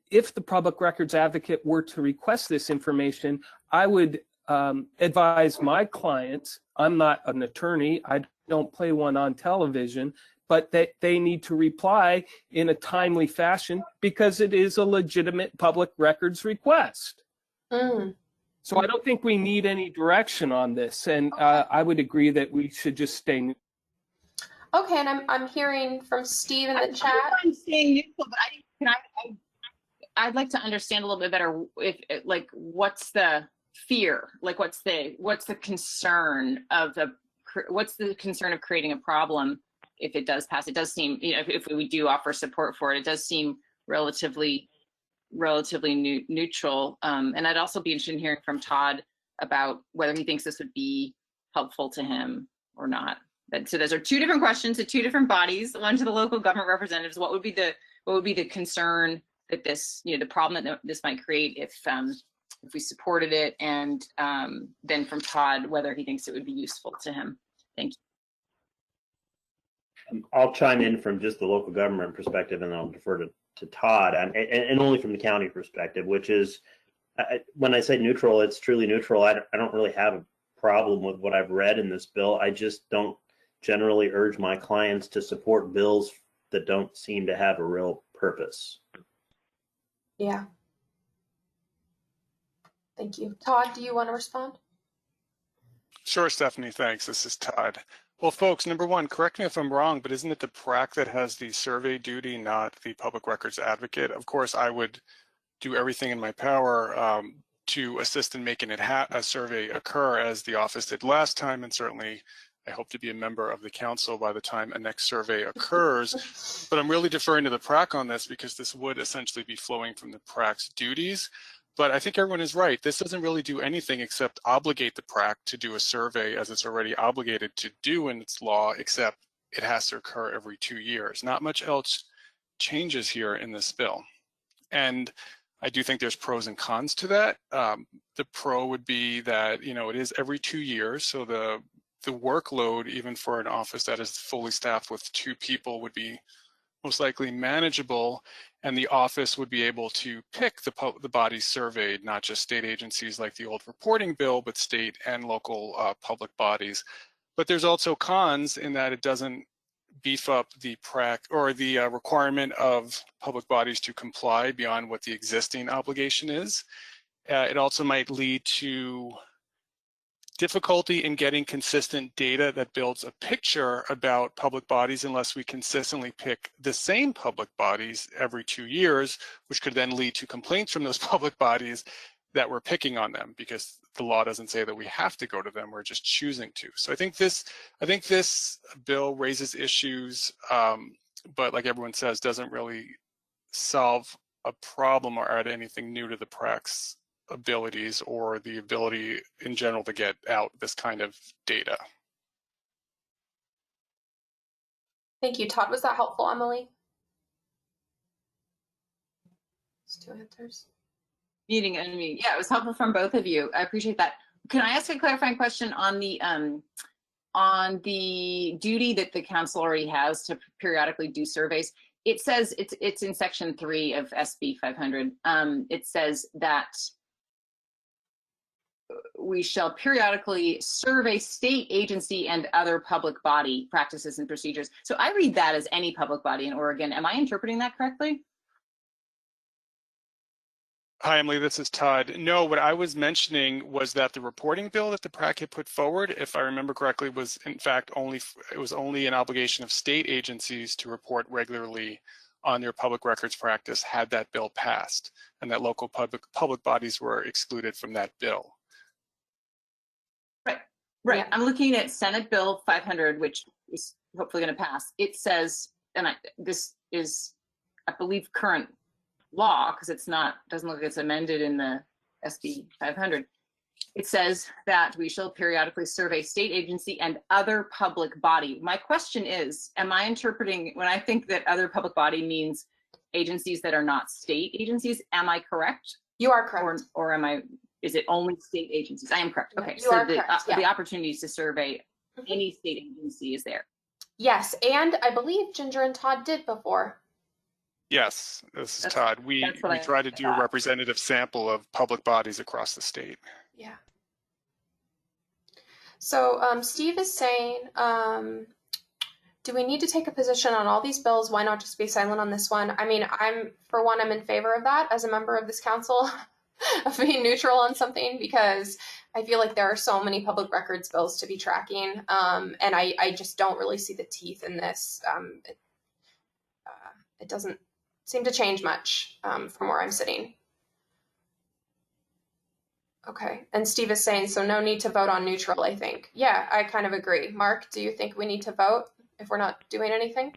if the public records advocate were to request this information, I would advise my clients, I'm not an attorney, I don't play one on television, but they need to reply in a timely fashion because it is a legitimate public records request. Mm. So I don't think we need any direction on this, and I would agree that we should just stay. Okay, and I'm hearing from Steve in the chat. I'm staying neutral, but I'd like to understand a little bit better what's the fear, what's the concern of creating a problem if it does pass. It does seem, if we do offer support for it, it does seem relatively neutral. And I'd also be interested in hearing from Todd about whether he thinks this would be helpful to him or not. So those are 2 different questions to 2 different bodies. One to the local government representatives. What would be the concern that this, the problem that this might create if we supported it, and then from Todd whether he thinks it would be useful to him. Thank you. I'll chime in from just the local government perspective, and I'll defer to Todd, and only from the county perspective, which is, when I say neutral, it's truly neutral. I don't really have a problem with what I've read in this bill. I just don't generally urge my clients to support bills that don't seem to have a real purpose. Yeah. Thank you. Todd, do you want to respond? Sure, Stephanie, thanks. This is Todd. Well, folks, number one, correct me if I'm wrong, but isn't it the PRAC that has the survey duty, not the public records advocate? Of course, I would do everything in my power to assist in making a survey occur, as the office did last time, and certainly I hope to be a member of the council by the time a next survey occurs. But I'm really deferring to the PRAC on this because this would essentially be flowing from the PRAC's duties. But I think everyone is right. This doesn't really do anything except obligate the PRAC to do a survey, as it's already obligated to do in its law, except it has to occur every 2 years. Not much else changes here in this bill. And I do think there's pros and cons to that. The pro would be that, you know, it is every 2 years. So the workload, even for an office that is fully staffed with 2 people, would be most likely manageable, and the office would be able to pick the bodies surveyed, not just state agencies like the old reporting bill, but state and local public bodies. But there's also cons in that it doesn't beef up the PRAC or the requirement of public bodies to comply beyond what the existing obligation is. It also might lead to difficulty in getting consistent data that builds a picture about public bodies unless we consistently pick the same public bodies every 2 years, which could then lead to complaints from those public bodies that we're picking on them because the law doesn't say that we have to go to them, we're just choosing to. So I think this bill raises issues, but like everyone says, doesn't really solve a problem or add anything new to the PRAC's abilities or the ability in general to get out this kind of data. Thank you, Todd. Was that helpful, Emily? Those 2 answers. Muting and unmuting. Yeah, it was helpful from both of you. I appreciate that. Can I ask a clarifying question on the duty that the council already has to periodically do surveys? It says it's in section 3 of SB 500. It says that we shall periodically survey state agency and other public body practices and procedures. So I read that as any public body in Oregon. Am I interpreting that correctly? Hi, Emily, this is Todd. No, what I was mentioning was that the reporting bill that the PRAC had put forward, if I remember correctly, was in fact only an obligation of state agencies to report regularly on their public records practice had that bill passed, and that local public bodies were excluded from that bill. Right. Yeah. I'm looking at Senate Bill 500, which is hopefully going to pass. It says, and this is, I believe, current law because doesn't look like it's amended in the SB 500. It says that we shall periodically survey state agency and other public body. My question is, am I interpreting, when I think that other public body means agencies that are not state agencies, am I correct? You are correct. Or am I, is it only state agencies? I am correct. Okay, You are correct, yeah. The opportunities to survey any state agency is there. Yes, and I believe Ginger and Todd did before. Yes, this is Todd. We try to do a representative sample of public bodies across the state. Yeah. So Steve is saying, do we need to take a position on all these bills? Why not just be silent on this one? I mean, I'm in favor of that as a member of this council, of being neutral on something, because I feel like there are so many public records bills to be tracking, and I just don't really see the teeth in this. It doesn't seem to change much from where I'm sitting. Okay, and Steve is saying, so no need to vote on neutral, I think. Yeah, I kind of agree. Mark, do you think we need to vote if we're not doing anything?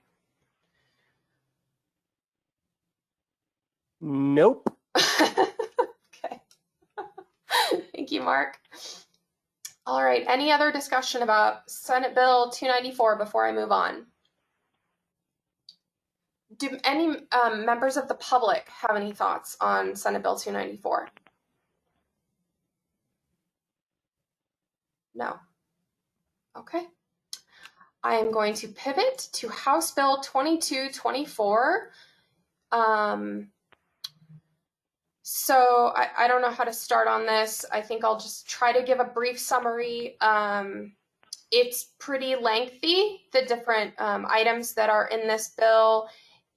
Nope. Okay. Thank you, Mark. All right, any other discussion about Senate Bill 294 before I move on? Do any members of the public have any thoughts on Senate Bill 294? No. Okay. I am going to pivot to House Bill 2224. So I don't know how to start on this. I think I'll just try to give a brief summary. it's pretty lengthy, the different items that are in this bill.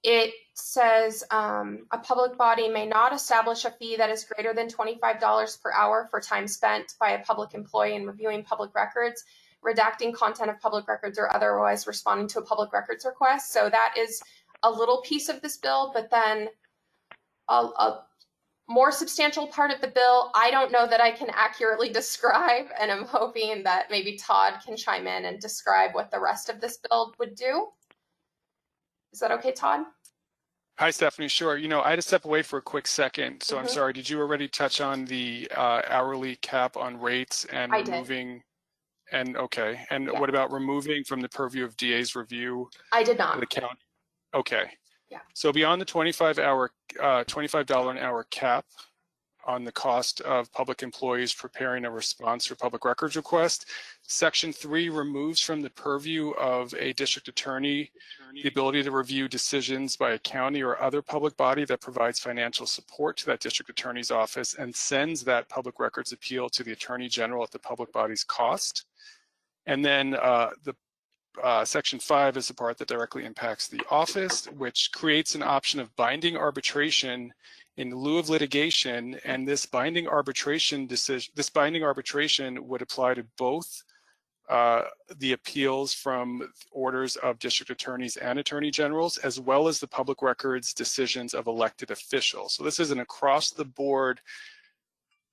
It says a public body may not establish a fee that is greater than $25 per hour for time spent by a public employee in reviewing public records, redacting content of public records, or otherwise responding to a public records request. So that is a little piece of this bill, but then a more substantial part of the bill, I don't know that I can accurately describe, and I'm hoping that maybe Todd can chime in and describe what the rest of this bill would do. Is that okay, Todd? Hi, Stephanie. Sure. You know, I had to step away for a quick second, so I'm sorry. Did you already touch on the hourly cap on rates and removing? And okay. And what about removing from the purview of DA's review? I did not. The count. Okay. Yeah. So beyond the $25 an hour cap on the cost of public employees preparing a response to a public records request, Section 3 removes from the purview of a district attorney the ability to review decisions by a county or other public body that provides financial support to that district attorney's office and sends that public records appeal to the attorney general at the public body's cost. And then Section 5 is the part that directly impacts the office, which creates an option of binding arbitration in lieu of litigation. And this binding arbitration would apply to both the appeals from orders of district attorneys and attorney generals, as well as the public records decisions of elected officials. So this is an across the board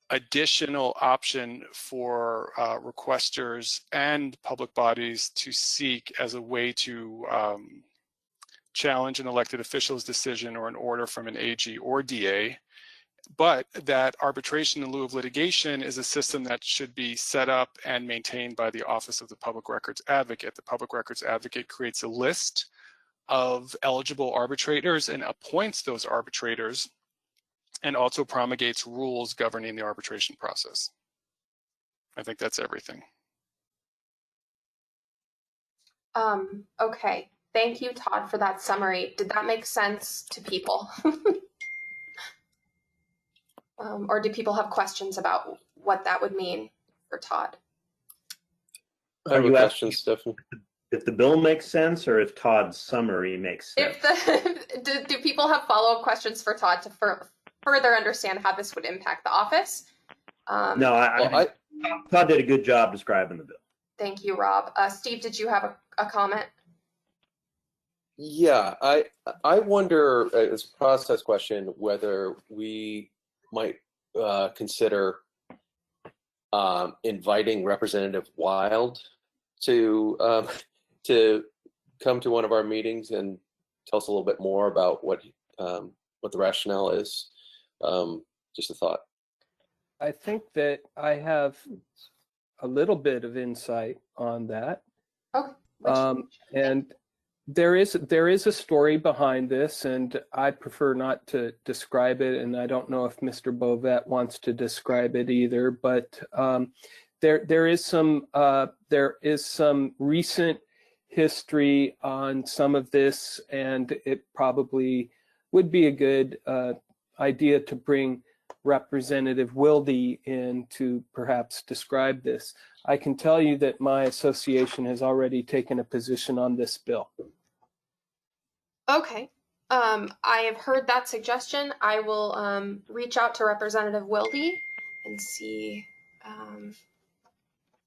additional option for requesters and public bodies to seek as a way to challenge an elected official's decision or an order from an AG or DA. But that arbitration in lieu of litigation is a system that should be set up and maintained by the Office of the Public Records Advocate. The Public Records Advocate creates a list of eligible arbitrators and appoints those arbitrators, and also promulgates rules governing the arbitration process. I think that's everything. Okay, thank you, Todd, for that summary. Did that make sense to people? Or do people have questions about what that would mean for Todd? I have a question, Stephanie. If the bill makes sense, or if Todd's summary makes sense? Do people have follow-up questions for Todd to further understand how this would impact the office? No, Todd did a good job describing the bill. Thank you, Rob. Steve, did you have a comment? Yeah, I wonder, as a process question, whether we might consider inviting Representative Wild to come to one of our meetings and tell us a little bit more about what the rationale is. Just a thought. I think that I have a little bit of insight on that. Okay. And there is a story behind this, and I prefer not to describe it, and I don't know if Mr. Bovet wants to describe it either, but there is some recent history on some of this, and it probably would be a good idea to bring Representative Wilde in to perhaps describe this. I can tell you that my association has already taken a position on this bill. Okay. I have heard that suggestion. I will reach out to Representative Wilde and see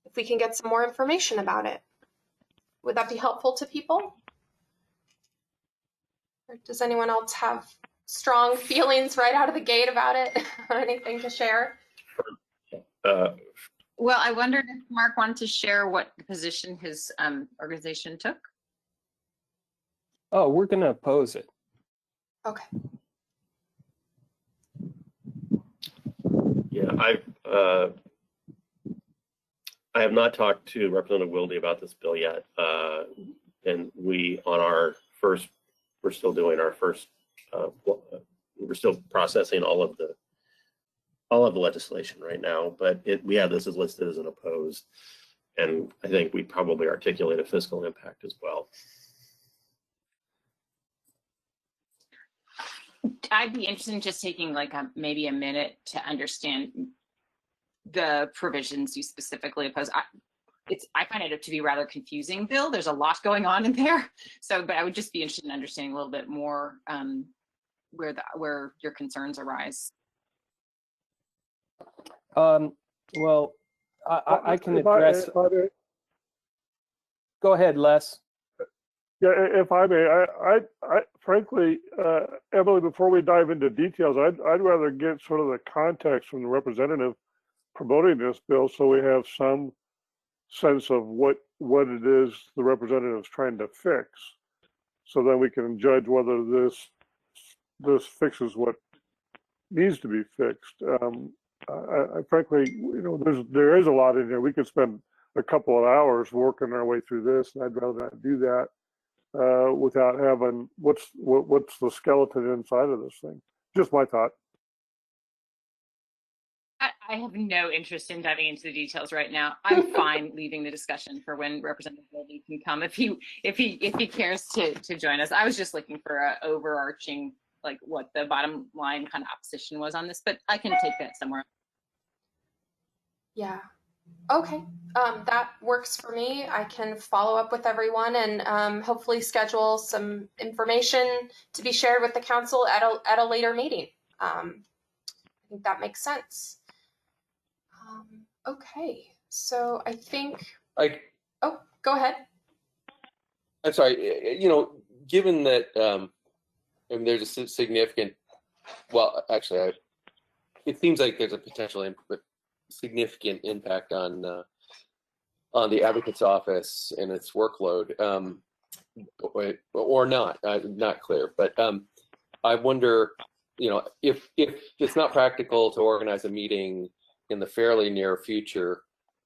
if we can get some more information about it. Would that be helpful to people? Or does anyone else have strong feelings right out of the gate about it or anything to share? Well, I wondered if Mark wanted to share what position his organization took. Oh, we're going to oppose it. Okay. Yeah, I have not talked to Representative Wilde about this bill yet, and we're still doing our first. We're still processing all of the legislation right now, but we have this as listed as an opposed, and I think we probably articulate a fiscal impact as well. I'd be interested in just taking like maybe a minute to understand the provisions you specifically oppose. I find it to be rather confusing, Bill. There's a lot going on in there. So, but I would just be interested in understanding a little bit more where your concerns arise. Well, I can address. Go ahead, Les. Yeah, if I may, I frankly, Emily, before we dive into details, I'd rather get sort of the context from the representative promoting this bill, so we have some sense of what it is the representative is trying to fix, so then we can judge whether this fixes what needs to be fixed. I frankly, there is a lot in here. We could spend a couple of hours working our way through this, and I'd rather not do that without having what's the skeleton inside of this thing. Just my thought. I have no interest in diving into the details right now. I'm fine leaving the discussion for when Representative Goldie can come if he cares to join us. I was just looking for an overarching, like, what the bottom line kind of opposition was on this, but I can take that somewhere. Yeah. Okay. That works for me. I can follow up with everyone and hopefully schedule some information to be shared with the council at a later meeting. I think that makes sense. Okay. So I think. Oh, go ahead. I'm sorry. Given that there's a significant. Well, actually, it seems like there's a potential significant impact on the advocate's office and its workload, or not. Not clear, but I wonder, if it's not practical to organize a meeting in the fairly near future,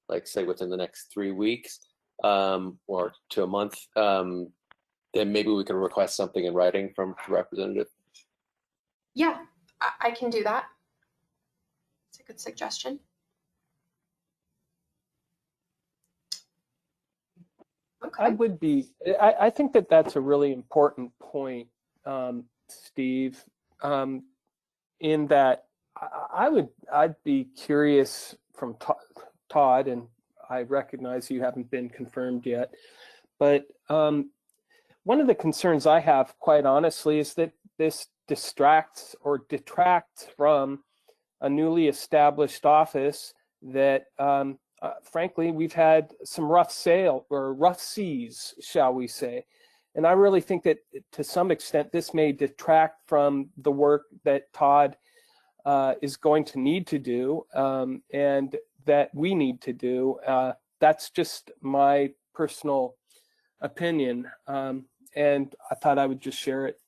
like say within the next 3 weeks, or to a month, then maybe we can request something in writing from the representative. Yeah, I can do that. It's a good suggestion. Okay. I think that's a really important point, Steve, in that I'd be curious from Todd, and I recognize you haven't been confirmed yet, but one of the concerns I have, quite honestly, is that this distracts or detracts from a newly established office that frankly, we've had some rough seas, shall we say. And I really think that to some extent, this may detract from the work that Todd is going to need to do, and that we need to do. That's just my personal opinion. And I thought I would just share it.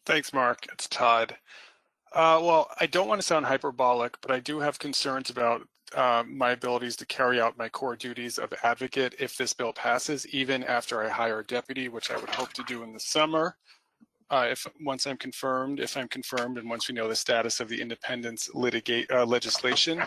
Thanks, Mark. It's Todd. Well, I don't want to sound hyperbolic, but I do have concerns about my abilities to carry out my core duties of advocate if this bill passes, even after I hire a deputy, which I would hope to do in the summer. If I'm confirmed, and once we know the status of the independence legislation,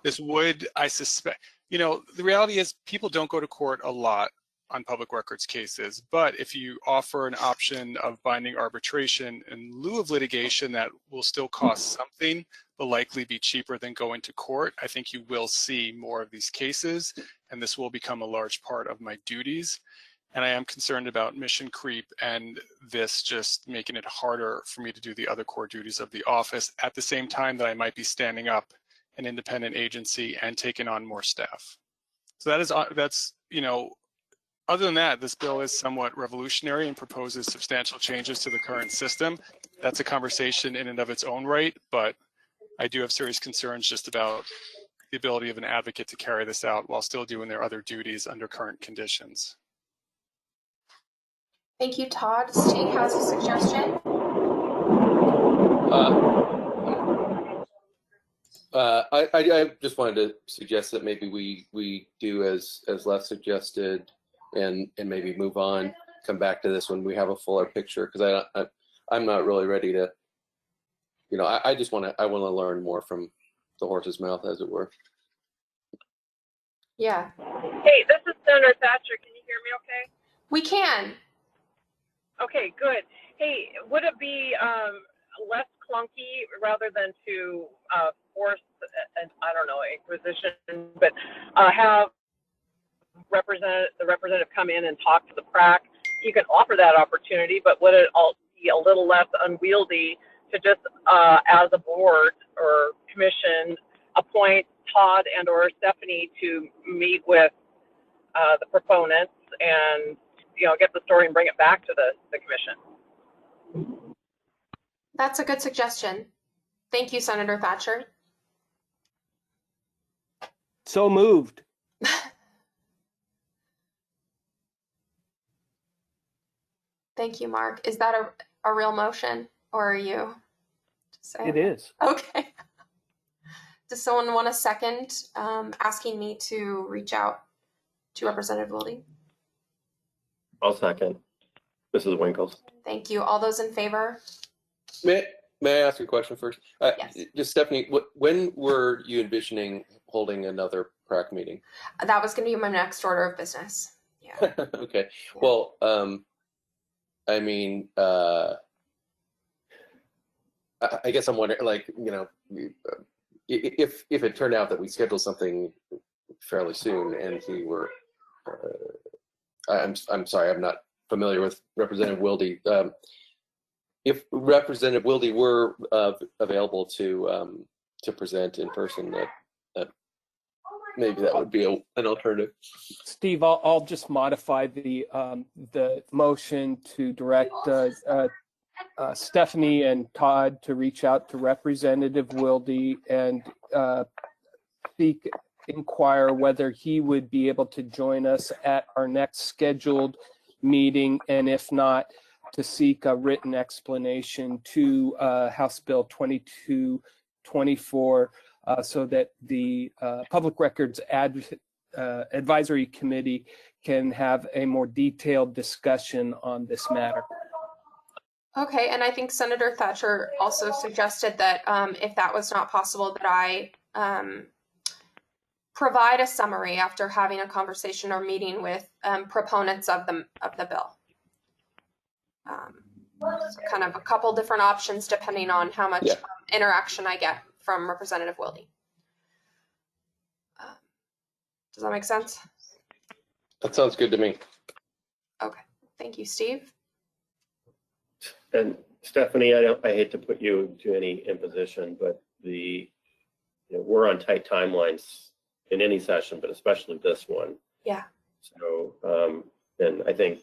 this would, I suspect, the reality is people don't go to court a lot on public records cases, but if you offer an option of binding arbitration in lieu of litigation that will still cost something, but likely be cheaper than going to court, I think you will see more of these cases, and this will become a large part of my duties. And I am concerned about mission creep and this just making it harder for me to do the other core duties of the office at the same time that I might be standing up an independent agency and taking on more staff. So that's other than that, this bill is somewhat revolutionary and proposes substantial changes to the current system. That's a conversation in and of its own right, but I do have serious concerns just about the ability of an advocate to carry this out while still doing their other duties under current conditions. Thank you, Todd. Steve has a suggestion. I just wanted to suggest that maybe we do as Les suggested, and maybe move on, come back to this when we have a fuller picture, because I'm not really ready to, I want to learn more from the horse's mouth, as it were. Yeah. Hey, this is Senator Thatcher. Can you hear me okay? We can. Okay, good. Hey, would it be less clunky rather than to force, and I don't know, inquisition, but have the representative come in and talk to the PRAC. You can offer that opportunity, but would it all be a little less unwieldy to just, as a board or commission, appoint Todd and or Stephanie to meet with the proponents and, you know, get the story and bring it back to the commission? That's a good suggestion. Thank you, Senator Thatcher. So moved. Thank you, Mark. Is that a real motion, or are you just saying? It is. Okay. Does someone want a second asking me to reach out to Representative Wilde? I'll second. Mrs. Winkles. Thank you. All those in favor? May I ask a question first? Yes. Just Stephanie, when were you envisioning holding another PRAC meeting? That was going to be my next order of business. Yeah. Okay. Well, I mean, I guess I'm wondering, like, you know, if it turned out that we scheduled something fairly soon and he were, I'm sorry, I'm not familiar with Representative Wilde. If Representative Wilde were available to present in person, that maybe that would be an alternative. Steve, I'll just modify the motion to direct Stephanie and Todd to reach out to Representative Wilde and inquire whether he would be able to join us at our next scheduled meeting, and if not, to seek a written explanation to House Bill 2224 so that the Public Records Advisory Committee can have a more detailed discussion on this matter. Okay, and I think Senator Thatcher also suggested that if that was not possible, that I provide a summary after having a conversation or meeting with proponents of the bill. So kind of a couple different options depending on how much interaction I get from Representative Wilde. Does that make sense? That sounds good to me. Okay, thank you, Steve. And Stephanie, I hate to put you to any imposition, but we're on tight timelines in any session, but especially this one. Yeah. So, and I think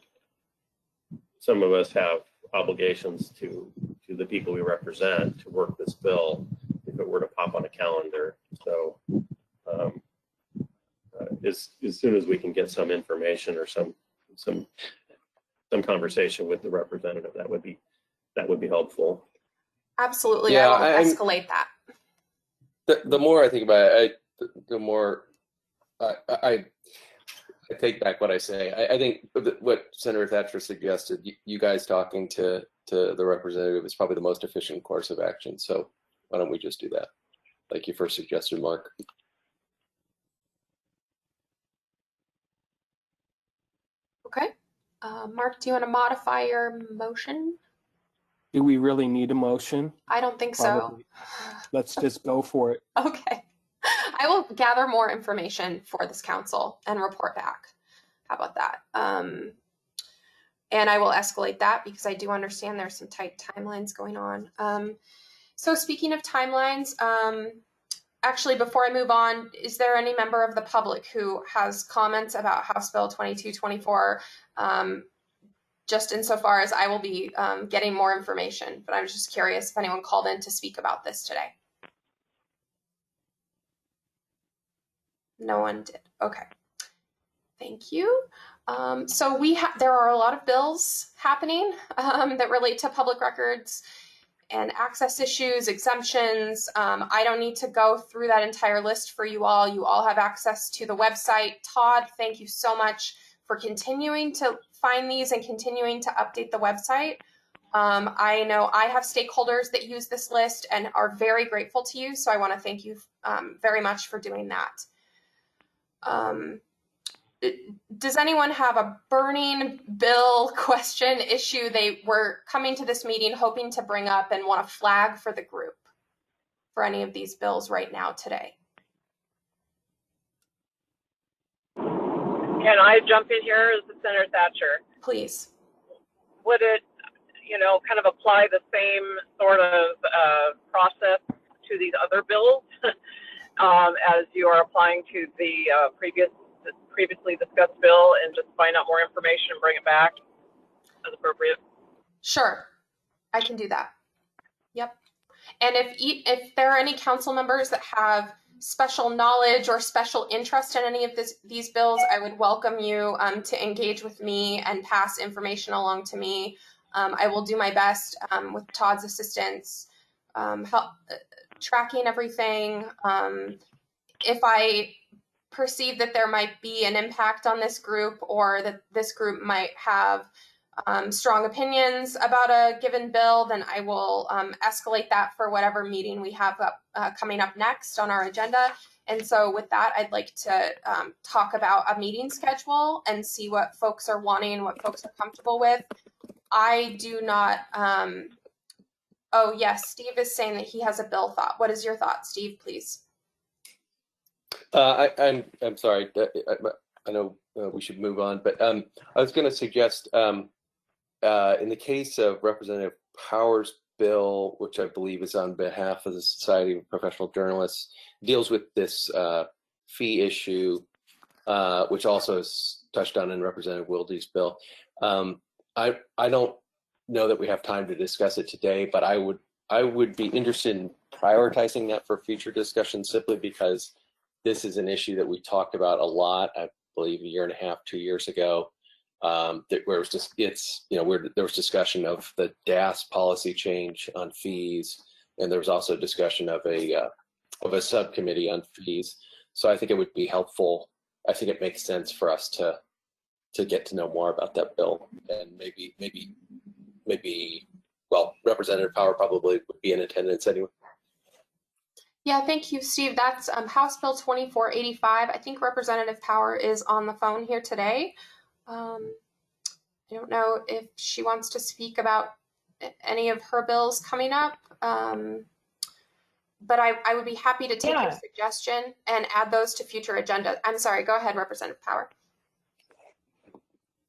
some of us have obligations to the people we represent to work this bill if it were to pop on a calendar. So, as soon as we can get some information or some conversation with the representative, that would be helpful. Absolutely, Yeah, I will escalate that. The more I think about it, the more I take back what I say. I think what Senator Thatcher suggested, you guys talking to the representative, is probably the most efficient course of action. So why don't we just do that, like you first suggested, Mark? Okay. Mark, do you want to modify your motion? Do we really need a motion? I don't think Probably. so. Let's just go for it. Okay. I will gather more information for this council and report back. How about that? And I will escalate that because I do understand there's some tight timelines going on. So speaking of timelines, actually, before I move on, is there any member of the public who has comments about House Bill 2224? Just insofar as I will be getting more information, but I was just curious if anyone called in to speak about this today. No one did. Okay. Thank you. So there are a lot of bills happening that relate to public records and access issues, exemptions. I don't need to go through that entire list for you all. You all have access to the website. Todd, thank you so much for continuing to find these and continuing to update the website. I know I have stakeholders that use this list and are very grateful to you. So I want to thank you very much for doing that. Does anyone have a burning bill, question, issue they were coming to this meeting hoping to bring up and want to flag for the group? for any of these bills right now today. Can I jump in here as the Senator Thatcher? Please. Would it, kind of apply the same sort of process to these other bills as you are applying to the previously discussed bill, and just find out more information and bring it back as appropriate? Sure, I can do that. Yep. And if there are any council members that have special knowledge or special interest in any of these bills, I would welcome you to engage with me and pass information along to me. I will do my best with Todd's assistance, tracking everything. If I perceive that there might be an impact on this group, or that this group might have strong opinions about a given bill, then I will escalate that for whatever meeting we have coming up next on our agenda. And so with that, I'd like to talk about a meeting schedule and see what folks are wanting, what folks are comfortable with. I do not, oh yes, Steve is saying that he has a bill thought. What is your thought, Steve, please? I'm sorry. I know we should move on, but I was going to suggest in the case of Representative Powers' bill, which I believe is on behalf of the Society of Professional Journalists, deals with this fee issue, which also is touched on in Representative Wilde's bill. I don't know that we have time to discuss it today, but I would be interested in prioritizing that for future discussion, simply because this is an issue that we talked about a lot. I believe 1.5 years, 2 years ago, there was discussion of the DAS policy change on fees, and there was also discussion of a subcommittee on fees. So I think it would be helpful. I think it makes sense for us to get to know more about that bill, and maybe well, Representative Power probably would be in attendance anyway. Yeah, thank you, Steve. That's House Bill 2485. I think Representative Power is on the phone here today. I don't know if she wants to speak about any of her bills coming up, but I would be happy to take your suggestion and add those to future agendas. I'm sorry, go ahead, Representative Power.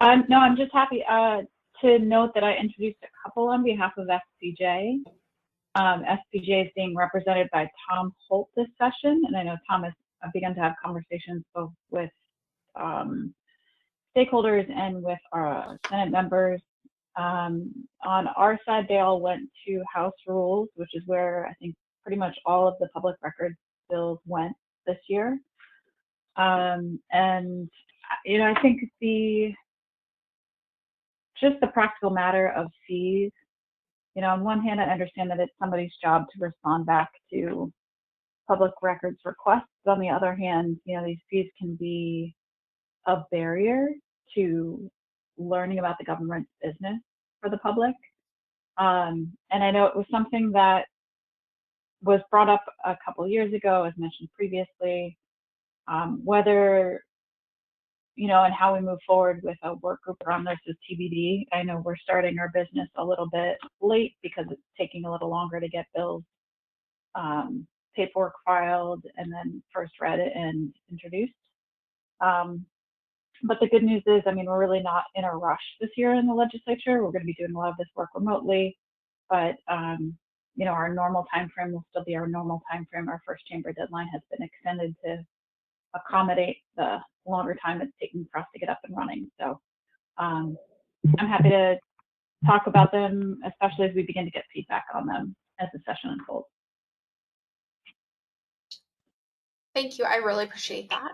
No, I'm just happy to note that I introduced a couple on behalf of SPJ. SPJ is being represented by Tom Holt this session, and I know Tom has begun to have conversations both with stakeholders and with our Senate members. On our side, they all went to House Rules, which is where I think pretty much all of the public records bills went this year. And I think just the practical matter of fees. On one hand, I understand that it's somebody's job to respond back to public records requests, but on the other hand, these fees can be a barrier to learning about the government's business for the public. And I know it was something that was brought up a couple of years ago, as mentioned previously, whether and how we move forward with a work group around this is TBD. I know we're starting our business a little bit late because it's taking a little longer to get bills paperwork filed and then first read and introduced. But the good news is, we're really not in a rush this year in the legislature. We're going to be doing a lot of this work remotely, but our normal time frame will still be our normal time frame. Our first chamber deadline has been extended to accommodate the longer time it's taking for us to get up and running. So I'm happy to talk about them, especially as we begin to get feedback on them as the session unfolds. Thank you. I really appreciate that.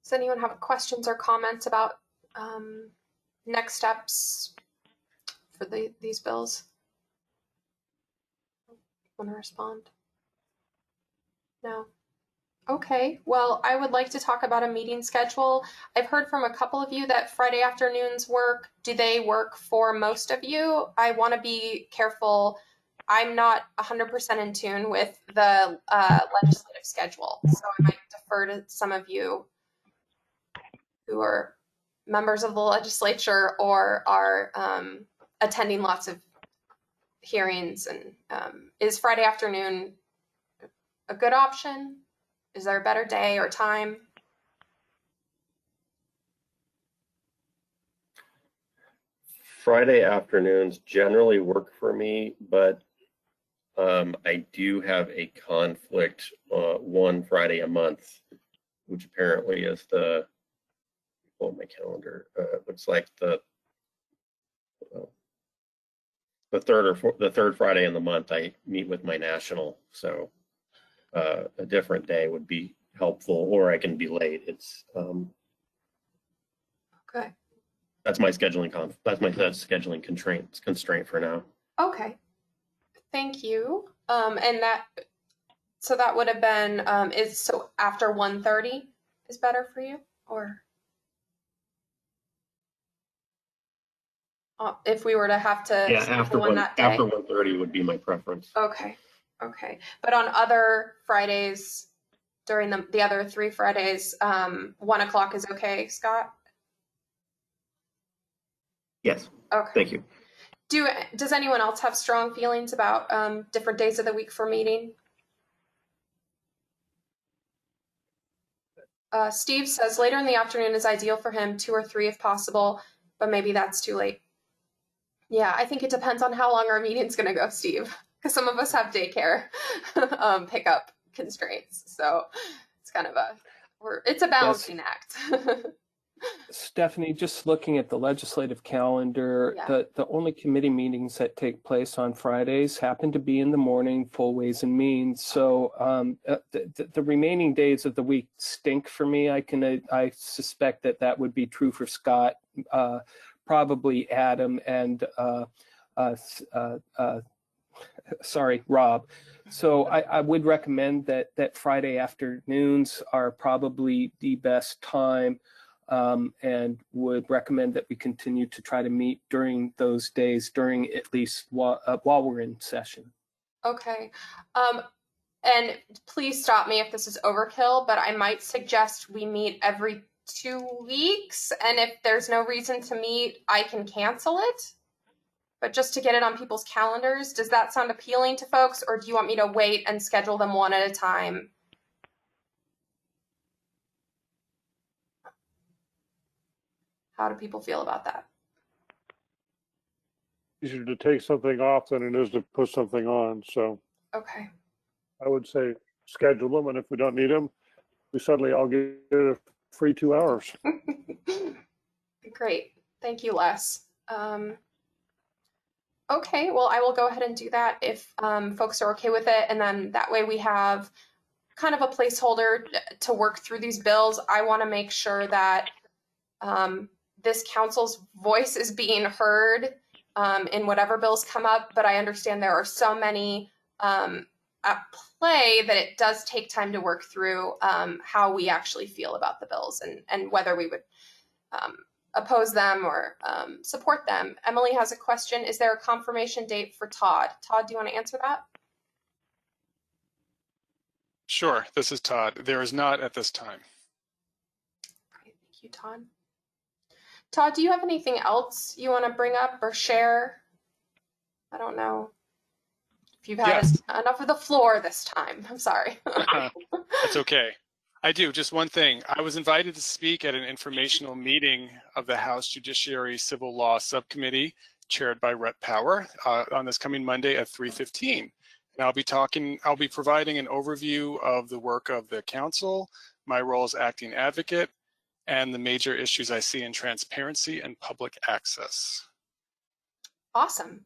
Does anyone have questions or comments about next steps for these bills? Want to respond? No? Okay, well, I would like to talk about a meeting schedule. I've heard from a couple of you that Friday afternoons work. Do they work for most of you? I want to be careful. I'm not 100% in tune with the legislative schedule, so I might defer to some of you who are members of the legislature or are attending lots of hearings. And is Friday afternoon a good option? Is there a better day or time? Friday afternoons generally work for me, but I do have a conflict one Friday a month, which apparently is pull up my calendar. Looks like the third Friday in the month. I meet with my national, so a different day would be helpful, or I can be late. It's Okay. that's my scheduling that's scheduling constraint for now. Okay. Thank you. And so that would have been so after 1:30 is better for you, or if we were to have to After one that day? after 1:30 would be my preference. Okay. But on other Fridays, during the other 3 Fridays, 1 o'clock is okay, Scott? Yes. Okay. Thank you. Does anyone else have strong feelings about different days of the week for meeting? Steve says later in the afternoon is ideal for him, 2 or 3 if possible, but maybe that's too late. Yeah, I think it depends on how long our meeting's going to go, Steve, because some of us have daycare pickup constraints. So it's kind of it's a balancing act. Stephanie, just looking at the legislative calendar, the only committee meetings that take place on Fridays happen to be in the morning, full Ways and Means. So the remaining days of the week stink for me. I suspect that would be true for Scott, probably Adam, and Rob. So I would recommend that Friday afternoons are probably the best time. And would recommend that we continue to try to meet during those days, during at least while we're in session. Okay. And please stop me if this is overkill, but I might suggest we meet every 2 weeks. And if there's no reason to meet, I can cancel it. But just to get it on people's calendars, does that sound appealing to folks? Or do you want me to wait and schedule them one at a time? How do people feel about that? Easier to take something off than it is to put something on. So Okay. I would say schedule them, and if we don't need them, I'll get a free 2 hours. Great. Thank you, Les. Okay, well, I will go ahead and do that if folks are okay with it. And then that way we have kind of a placeholder to work through these bills. I want to make sure that this council's voice is being heard in whatever bills come up, but I understand there are so many at play that it does take time to work through how we actually feel about the bills and whether we would oppose them or support them. Emily has a question. Is there a confirmation date for Todd? Todd, do you want to answer that? Sure, this is Todd. There is not at this time. Great, thank you, Todd. Todd, do you have anything else you want to bring up or share? I don't know if you've had enough of the floor this time. I'm sorry. That's okay. I do. Just one thing. I was invited to speak at an informational meeting of the House Judiciary Civil Law Subcommittee, chaired by Rep. Power, on this coming Monday at 3:15. And I'll be providing an overview of the work of the council, my role as acting advocate, and the major issues I see in transparency and public access. Awesome.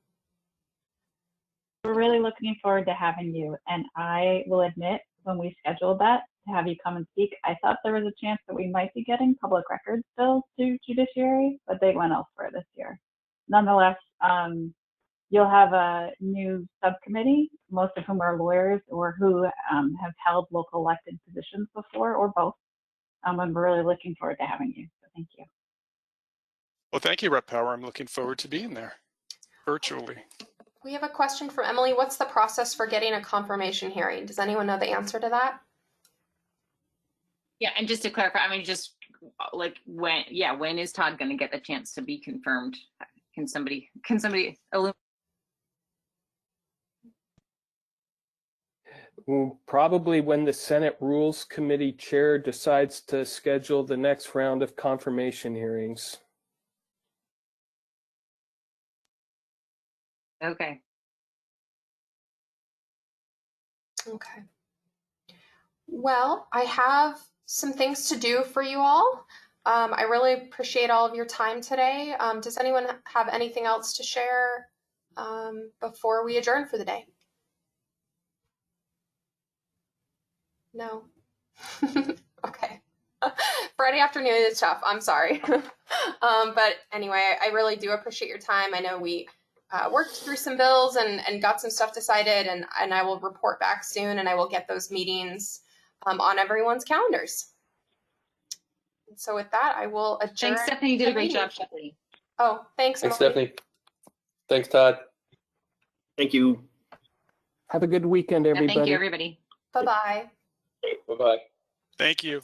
We're really looking forward to having you. And I will admit, when we scheduled that to have you come and speak, I thought there was a chance that we might be getting public records bills to judiciary, but they went elsewhere this year. Nonetheless, you'll have a new subcommittee, most of whom are lawyers or who have held local elected positions before, or both. And we're really looking forward to having you. So thank you. Well, thank you, Rep. Power. I'm looking forward to being there virtually. We have a question from Emily. What's the process for getting a confirmation hearing? Does anyone know the answer to that? Yeah, and just to clarify, I mean, just like when is Todd going to get the chance to be confirmed? Can somebody illuminate? Probably when the Senate Rules Committee chair decides to schedule the next round of confirmation hearings. Okay. Okay. Well, I have some things to do for you all. I really appreciate all of your time today. Does anyone have anything else to share before we adjourn for the day? No. Okay. Friday afternoon is tough. I'm sorry. But anyway, I really do appreciate your time. I know we worked through some bills and got some stuff decided, and I will report back soon, and I will get those meetings on everyone's calendars. And so with that, I will adjourn. Thanks, Stephanie. You did a great job, meeting. Stephanie. Oh, thanks. Thanks, Emily. Stephanie. Thanks, Todd. Thank you. Have a good weekend, Yeah, everybody. thank you, everybody. Bye-bye. Bye-bye. Thank you.